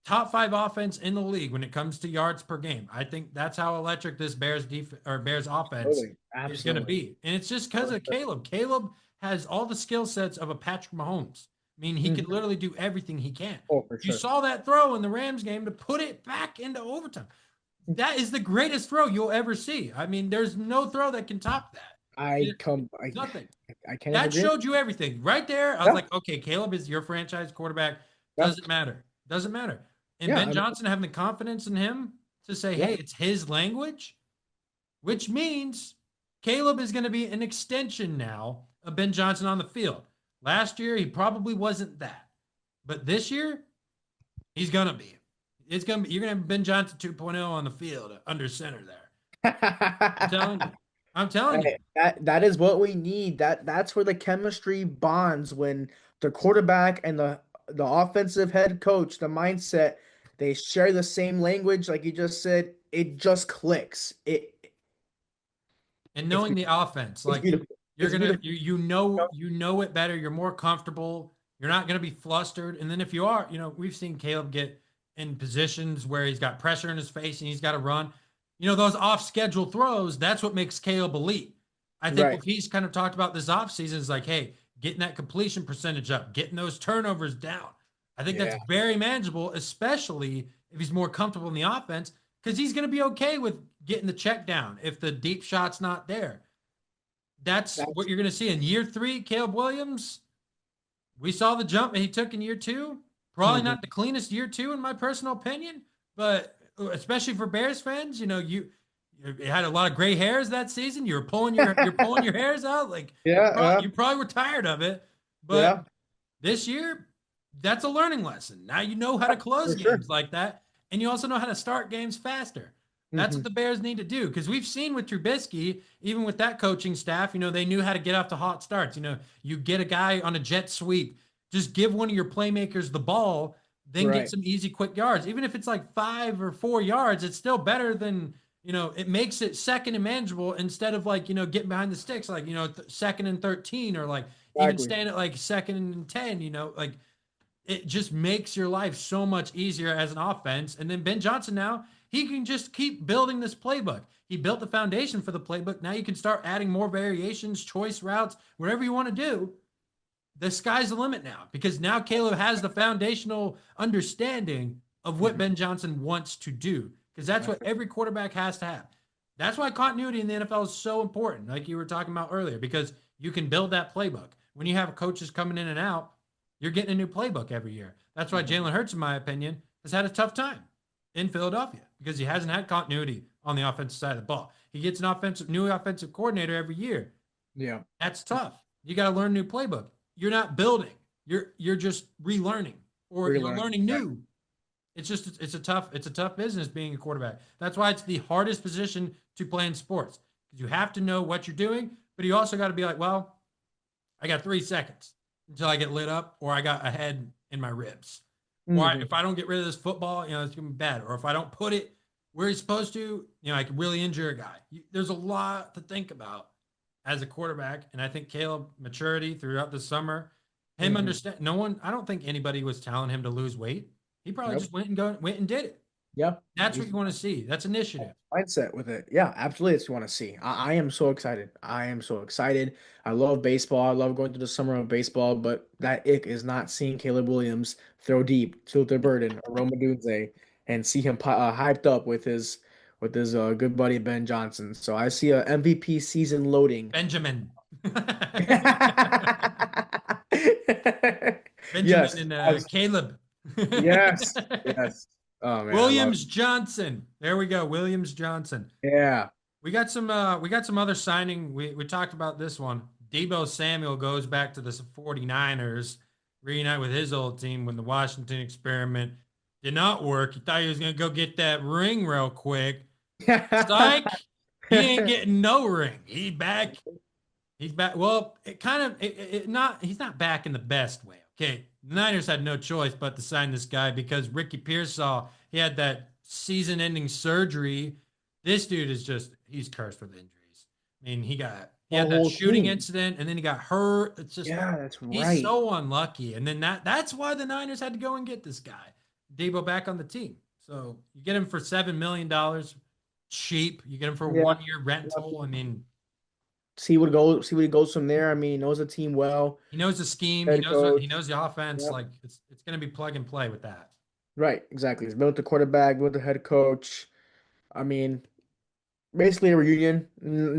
top 5 offense in the league when it comes to yards per game. I think that's how electric this Bears offense is going to be. And it's just because of Caleb. Caleb has all the skill sets of a Patrick Mahomes. I mean, he could literally do everything he can. Oh, for sure. You saw that throw in the Rams game to put it back into overtime. That is the greatest throw you'll ever see. I mean, there's no throw that can top that. Nothing. I can't. That showed you everything right there. I was like, okay, Caleb is your franchise quarterback. Doesn't matter. And Ben Johnson having the confidence in him to say, hey, it's his language, which means Caleb is going to be an extension now of Ben Johnson on the field. Last year, he probably wasn't that. But this year, he's going to be. You're going to have Ben Johnson 2.0 on the field under center there. I'm telling you. That is what we need. That's where the chemistry bonds, when the quarterback and the offensive head coach, the mindset, they share the same language, like you just said. It just clicks. And knowing the offense, like you're gonna, you know it better. You're more comfortable. You're not gonna be flustered. And then if you are, we've seen Caleb get in positions where he's got pressure in his face and he's got to run. Those off-schedule throws, that's what makes Caleb elite. I think what he's kind of talked about this offseason is like, hey, getting that completion percentage up, getting those turnovers down. I think that's very manageable, especially if he's more comfortable in the offense, because he's going to be okay with getting the check down if the deep shot's not there. That's what you're going to see. In year 3, Caleb Williams, we saw the jump that he took in year 2. Probably not the cleanest year 2 in my personal opinion, but especially for Bears fans, you had a lot of gray hairs that season. You were pulling your hairs out. Like you probably were tired of it. But this year, that's a learning lesson. Now you know how to close games like that, and you also know how to start games faster. That's what the Bears need to do, because we've seen with Trubisky, even with that coaching staff, they knew how to get off to hot starts. You get a guy on a jet sweep. Just give one of your playmakers the ball, then get some easy, quick yards. Even if it's like 5 or 4 yards, it's still better than, it makes it second and manageable instead of getting behind the sticks, like, 2nd and 13, or like even staying at like 2nd and 10, like it just makes your life so much easier as an offense. And then Ben Johnson now, he can just keep building this playbook. He built the foundation for the playbook. Now you can start adding more variations, choice routes, whatever you want to do. The sky's the limit now, because now Caleb has the foundational understanding of what Ben Johnson wants to do, because that's what every quarterback has to have. That's why continuity in the NFL is so important, like you were talking about earlier, because you can build that playbook. When you have coaches coming in and out, you're getting a new playbook every year. That's why Jalen Hurts, in my opinion, has had a tough time in Philadelphia because he hasn't had continuity on the offensive side of the ball. He gets an new offensive coordinator every year. Yeah. That's tough. You got to learn a new playbook. You're not building. You're just relearning or you're learning new. It's a tough business being a quarterback. That's why it's the hardest position to play in sports. Because you have to know what you're doing, but you also got to be like, well, I got 3 seconds until I get lit up or I got a head in my ribs. Or if I don't get rid of this football, it's going to be bad. Or if I don't put it where he's supposed to, I could really injure a guy. There's a lot to think about as a quarterback. And I think Caleb maturity throughout the summer, him understand. I don't think anybody was telling him to lose weight. He probably just went and did it. Yeah. That's what you want to see. That's initiative. Mindset with it. Yeah, absolutely. That's what you want to see. I am so excited. I am so excited. I love baseball. I love going through the summer of baseball, but that ick is not seeing Caleb Williams throw deep to the Burden or Roma Dunze and see him hyped up with his good buddy Ben Johnson. So I see a MVP season loading. Benjamin. Yes. And Caleb. Yes. Yes. Oh man. Williams Johnson. There we go. Williams Johnson. Yeah. We got some other signing. We talked about this one. Deebo Samuel goes back to the 49ers, reunite with his old team when the Washington experiment did not work. He thought he was going to go get that ring real quick. Psych. He ain't getting no ring. He's back. Well, he's not back in the best way. Okay. The Niners had no choice but to sign this guy because Ricky Pearsall, he had that season-ending surgery. This dude he's cursed with injuries. I mean, he had that shooting incident and then he got hurt. It's just, that's right. He's so unlucky. And then that's why the Niners had to go and get this guy, Deebo, back on the team. So you get him for $7 million, cheap. You get him for a 1-year rental. I mean, see what he goes from there. I mean, he knows the team well. He knows the scheme. He knows the offense. Yep. Like it's going to be plug and play with that. Right, exactly. He's been with the quarterback, with the head coach. I mean, basically a reunion.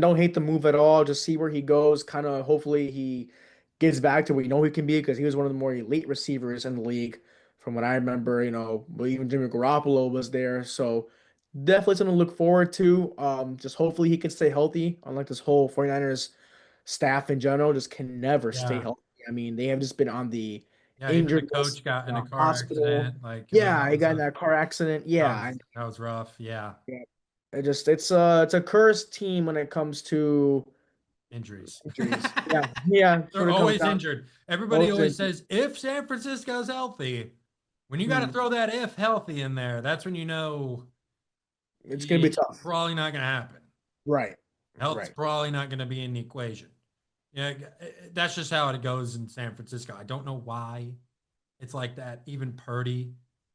Don't hate the move at all. Just see where he goes. Kind of hopefully he gets back to what we know he can be because he was one of the more elite receivers in the league from what I remember. Even Jimmy Garoppolo was there. So definitely something to look forward to. Just hopefully he can stay healthy. Unlike this whole 49ers staff in general, just can never stay healthy. I mean, they have just been on the injured the coach got in a car accident. He got in that car accident. Yeah, that was rough. Yeah. It's a cursed team when it comes to injuries. Yeah. They're always injured. Everybody always says if San Francisco's healthy, when you got to throw that if healthy in there, that's when you know it's going to be tough. Probably not going to happen. Right. Health's probably not going to be in the equation. Yeah, that's just how it goes in San Francisco. I don't know why it's like that. Even Purdy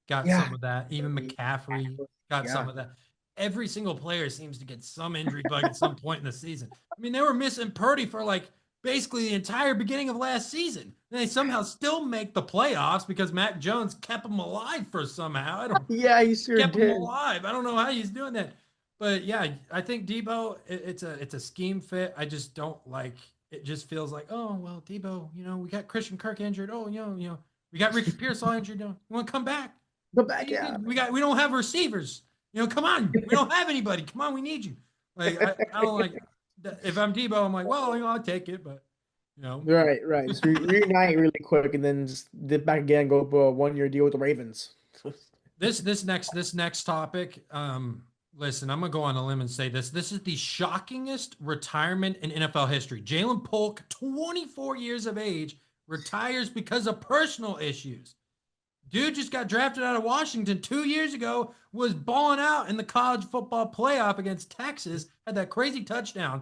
got some of that. Even McCaffrey got some of that. Every single player seems to get some injury bug at some point in the season. I mean, they were missing Purdy for basically the entire beginning of last season. And they somehow still make the playoffs because Mac Jones kept them alive for somehow. He sure kept did. them alive. I don't know how he's doing that. But yeah, I think Deebo, it's a scheme fit. I just don't like. It just feels like, oh well, Deebo, we got Christian Kirk injured. Oh, we got Ricky Pearsall injured. You want to come back? Come back, yeah. We don't have receivers. Come on. We don't have anybody. Come on, we need you. I don't like. If I'm Deebo, I'm like, well, I'll take it, but Right. Just reunite really quick and then just dip back again. Go for a 1-year deal with the Ravens. This next topic. Listen, I'm going to go on a limb and say this. This is the shockingest retirement in NFL history. Jalen Polk, 24 years of age, retires because of personal issues. Dude just got drafted out of Washington 2 years ago, was balling out in the college football playoff against Texas, had that crazy touchdown.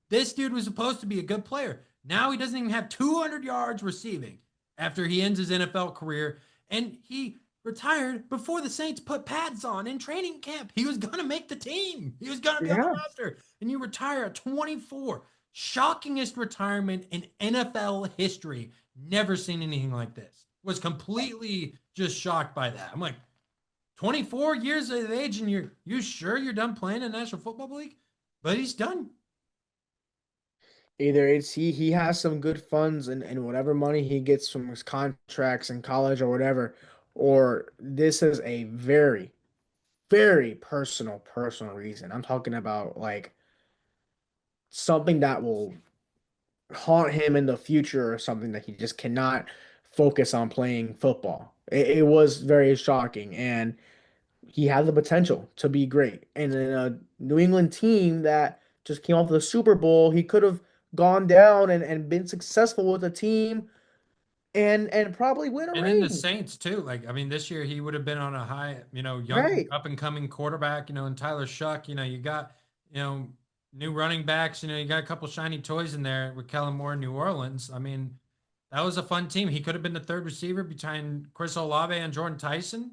This dude was supposed to be a good player. Now he doesn't even have 200 yards receiving after he ends his NFL career, and he retired before the Saints put pads on in training camp. He was going to make the team. He was going to be on the roster. And you retire at 24. Shockingest retirement in NFL history. Never seen anything like this. Was completely just shocked by that. I'm like, 24 years of age and you sure you're done playing in the National Football League? But he's done. Either it's he has some good funds and whatever money he gets from his contracts in college or whatever, or this is a very, very personal reason. I'm talking about like something that will haunt him in the future or something that he just cannot focus on playing football. It was very shocking, and he had the potential to be great. And in a New England team that just came off the Super Bowl, he could have gone down and been successful with the team and probably win a And then the ring. Saints too. Like, I mean, this year he would have been on a high, young Right. up and coming quarterback, and Tyler Shuck, you got, new running backs, you got a couple shiny toys in there with Kellen Moore in New Orleans. I mean, that was a fun team. He could have been the third receiver behind Chris Olave and Jordan Tyson.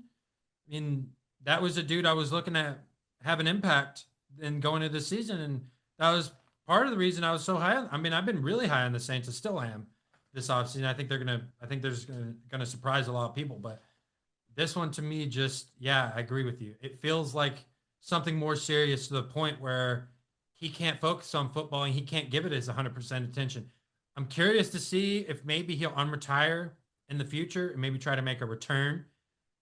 I mean, that was a dude I was looking at have an impact in going into the season. And that was part of the reason I was so high. I mean, I've been really high on the Saints. I still am this offseason. I think they're just gonna surprise a lot of people. But this one to me, just yeah, I agree with you. It feels like something more serious to the point where he can't focus on football and he can't give it his 100% attention. I'm curious to see if maybe he'll unretire in the future and maybe try to make a return.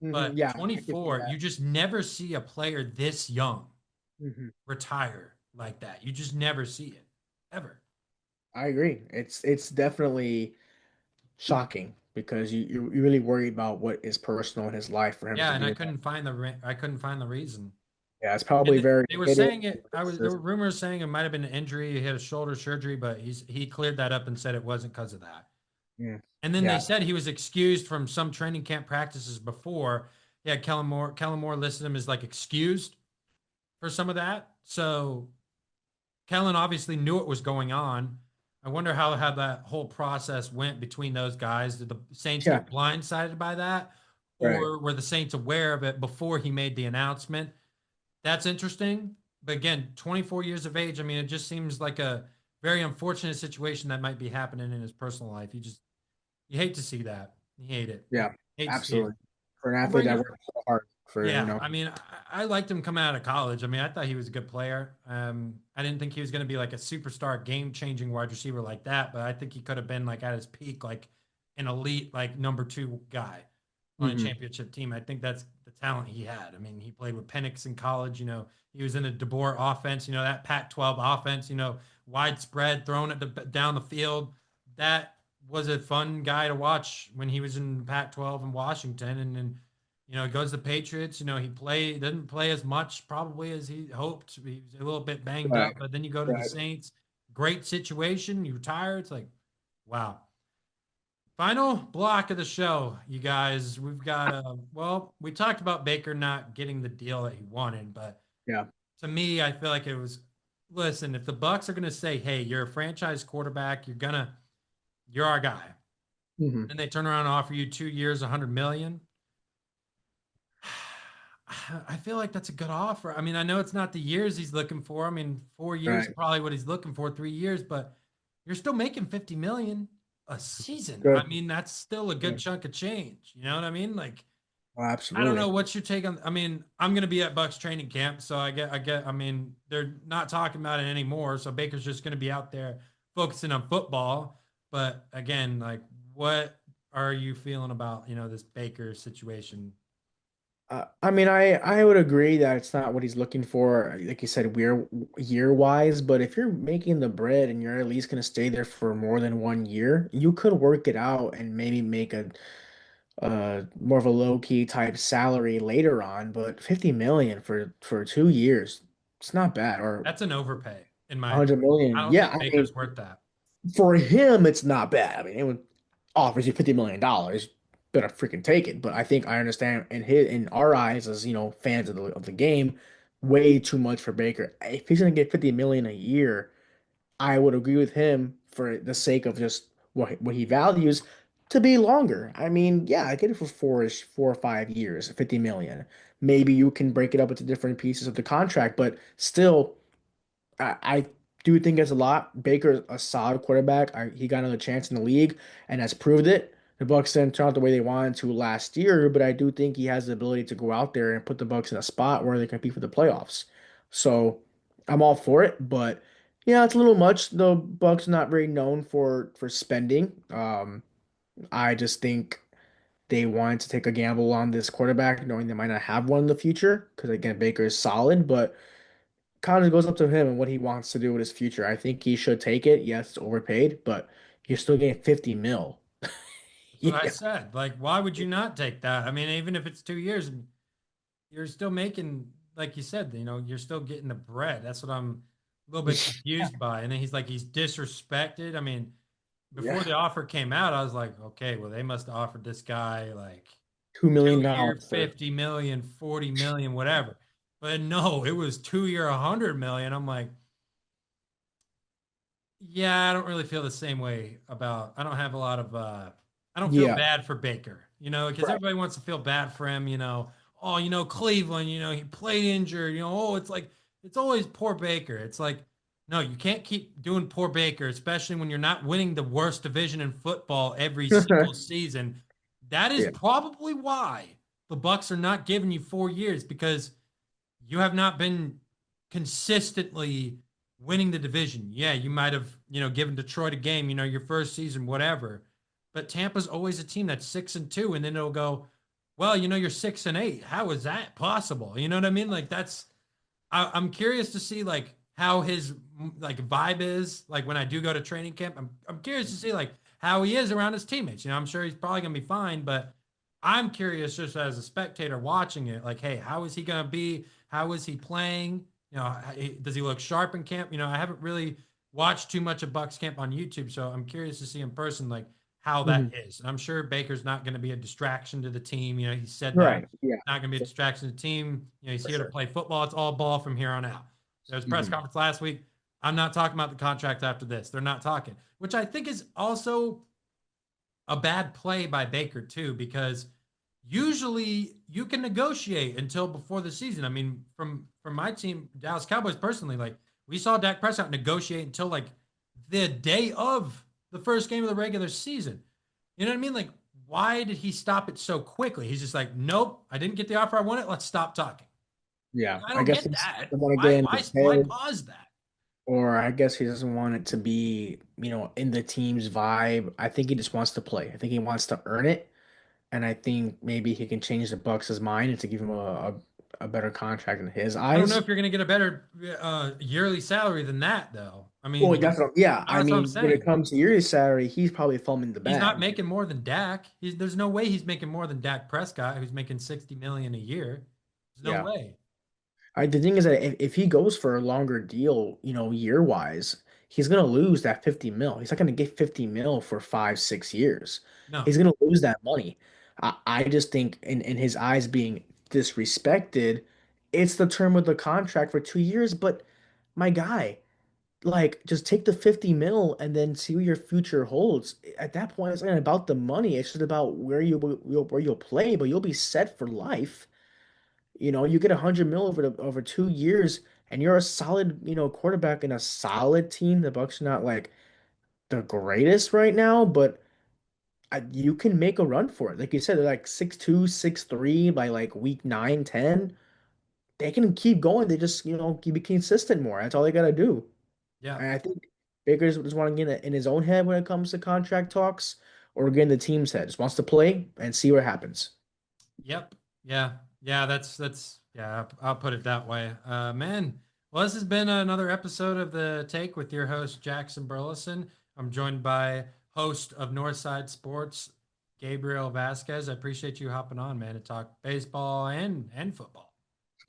But Yeah, I could see 24, that. you just never see a player this young Mhm. retire like that. You just never see it ever. I agree. It's definitely shocking because you really worry about what is personal in his life for him Yeah, to and I do that. couldn't find I couldn't find the reason. Yeah, it's And probably very they were hidden. saying it. There were rumors saying it might have been an injury. He had a shoulder surgery, but he cleared that up and said it wasn't because of that. Mm. And then they Yeah, said he was excused from some training camp practices before. Yeah, Kellen Moore. Kellen Moore listed him as like excused for some of that. So Kellen obviously knew it was going on. I wonder how that whole process went between those guys. Did the Saints yeah, get blindsided by that, right. or were the Saints aware of it before he made the announcement? That's interesting. But again, 24 years of age. I mean, it just seems like a very unfortunate situation that might be happening in his personal life. You hate to see that. You hate it. Yeah, Hate to see it. absolutely. For an What athlete about that you? worked so hard for, Yeah, I mean, I liked him coming out of college. I mean, I thought he was a good player. I didn't think he was going to be like a superstar, game-changing wide receiver like that, but I think he could have been like at his peak, like an elite, like number two guy on a Mhm. championship team. I think that's the talent he had. I mean, he played with Penix in college. He was in a DeBoer offense. That Pac-12 offense. Widespread, throwing it down the field. That was a fun guy to watch when he was in Pac-12 in Washington, and then he goes to the Patriots. He didn't play as much probably as he hoped. He was a little bit banged Right, up, but then you go to the right. Saints. Great situation. You retire. It's like, wow. Final block of the show, you guys. We've got we talked about Baker not getting the deal that he wanted, but Yeah. to me, I feel like it was. Listen, if the Bucks are gonna say, "Hey, you're a franchise quarterback. You're our guy," Mhm. and they turn around and offer you 2 years, 100 million. I feel like that's a good offer. I mean, I know it's not the years he's looking for. I mean, 4 years Right. is probably what he's looking for, 3 years, but you're still making 50 million a season. I Good. mean, that's still a good Good. chunk of change. You know what I mean? Like, Oh, I don't know absolutely. what's your take on. I mean, I'm gonna be at Bucks training camp, so I get. I mean, they're not talking about it anymore, so Baker's just gonna be out there focusing on football. But again, like, what are you feeling about this Baker situation? I mean, I would agree that it's not what he's looking for, like you said, we're year wise. But if you're making the bread and you're at least going to stay there for more than 1 year, you could work it out and maybe make a more of a low key type salary later on. But 50 million for 2 years, it's not bad. Or That's an overpay, in my 100 opinion. I million, don't yeah. think I mean, Baker's worth that. for him, it's not bad. I mean, it offers you $50 million, better freaking take it. But I think I understand in our eyes as fans of the game, way too much for Baker. If he's gonna get 50 million a year, I would agree with him for the sake of just what he values to be longer. I mean, yeah, I get it for 4 or 5 years, 50 million. Maybe you can break it up into different pieces of the contract, but still. I do think it's a lot. Baker's a solid quarterback. He got another chance in the league and has proved it. The Bucks didn't turn out the way they wanted to last year, but I do think he has the ability to go out there and put the Bucks in a spot where they compete for the playoffs. So I'm all for it, but yeah, it's a little much. The Bucks not very known for spending. I just think they wanted to take a gamble on this quarterback, knowing they might not have one in the future. Because again, Baker is solid, but kind of goes up to him and what he wants to do with his future. I think he should take it. Yes, it's overpaid, but you're still getting 50 mil. That's what I said. Like, why would you not take that? I mean, even if it's 2 years, you're still making, like you said, you're still getting the bread. That's what I'm a little bit confused by. And then he's like, he's disrespected. I mean, before the offer came out, I was like, okay, well, they must have offered this guy like $2 million, 50 million, 40 million, whatever. But no, it was 2 year, 100 million. I'm like, yeah, I don't really feel the same way about. I don't have a lot of. I don't feel bad for Baker, because everybody wants to feel bad for him. Oh, Cleveland, he played injured. Oh, it's like it's always poor Baker. It's like, no, you can't keep doing poor Baker, especially when you're not winning the worst division in football every single season. That is probably why the Bucs are not giving you 4 years, because you have not been consistently winning the division. Yeah, you might have, given Detroit a game, your first season, whatever. But Tampa's always a team that's 6-2, and then it'll go, well, you're 6-8. How is that possible? You know what I mean? Like I'm curious to see like how his like vibe is. Like when I do go to training camp, I'm curious to see like how he is around his teammates. I'm sure he's probably gonna be fine, but I'm curious just as a spectator watching it, like, hey, how is he gonna be? How is he playing? Does he look sharp in camp? I haven't really watched too much of Bucs camp on YouTube, so I'm curious to see in person like how that is. And I'm sure Baker's not going to be a distraction to the team. He said that not going to be a distraction to the team. He's here to play football. It's all ball from here on out. There was a press conference last week. I'm not talking about the contract after this. They're not talking, which I think is also a bad play by Baker too, because usually you can negotiate until before the season. I mean, from my team, Dallas Cowboys personally, like we saw Dak Prescott negotiate until like the day of the first game of the regular season. You know what I mean? Like, why did he stop it so quickly? He's just like, nope, I didn't get the offer I wanted. Let's stop talking. Yeah, I don't guess get that. Why pause that? Or I guess he doesn't want it to be, in the team's vibe. I think he just wants to play. I think he wants to earn it. And I think maybe he can change the Bucs' mind and to give him a better contract in his eyes. I don't know if you're going to get a better yearly salary than that, though. I mean, well, I mean, when it comes to yearly salary, he's probably thumbing the bag. He's not making more than Dak. There's no way he's making more than Dak Prescott, who's making $60 million a year. There's no way. The thing is that if he goes for a longer deal, year wise, he's gonna lose that 50 mil. He's not gonna get 50 mil for 5-6 years. No, he's gonna lose that money. I just think in his eyes being disrespected, it's the term of the contract for 2 years. But my guy, like, just take the 50 mil and then see what your future holds. At that point, it's not about the money. It's just about where you'll play, but you'll be set for life. You get 100 mil over 2 years, and you're a solid, quarterback in a solid team. The Bucs are not like the greatest right now, but you can make a run for it. Like you said, they're like 6'2", 6'3" by like week 9, 10. They can keep going. They just, be consistent more. That's all they got to do. Yeah. And I think Baker just want to get in his own head when it comes to contract talks, or get in the team's head. Just wants to play and see what happens. Yep. Yeah. Yeah. That's I'll put it that way. Man. Well, this has been another episode of The Take with your host, Jackson Burlison. I'm joined by host of Northside Sports, Gabriel Vazquez. I appreciate you hopping on, man, to talk baseball and football. Of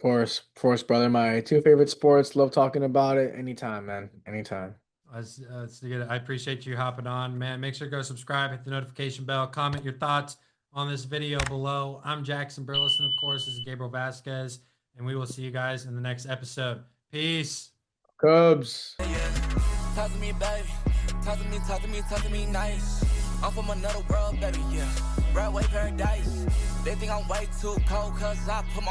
course, brother. My two favorite sports. Love talking about it. Anytime, man. Anytime. Let's get it. I appreciate you hopping on, man. Make sure to go subscribe, hit the notification bell, comment your thoughts on this video below. I'm Jackson Burlison, of course. This is Gabriel Vazquez, and we will see you guys in the next episode. Peace. Cubs. Talk to me, baby. Talk to me nice. I'm from another world, baby, yeah. Broadway paradise. They think I'm way too cold, cause I put my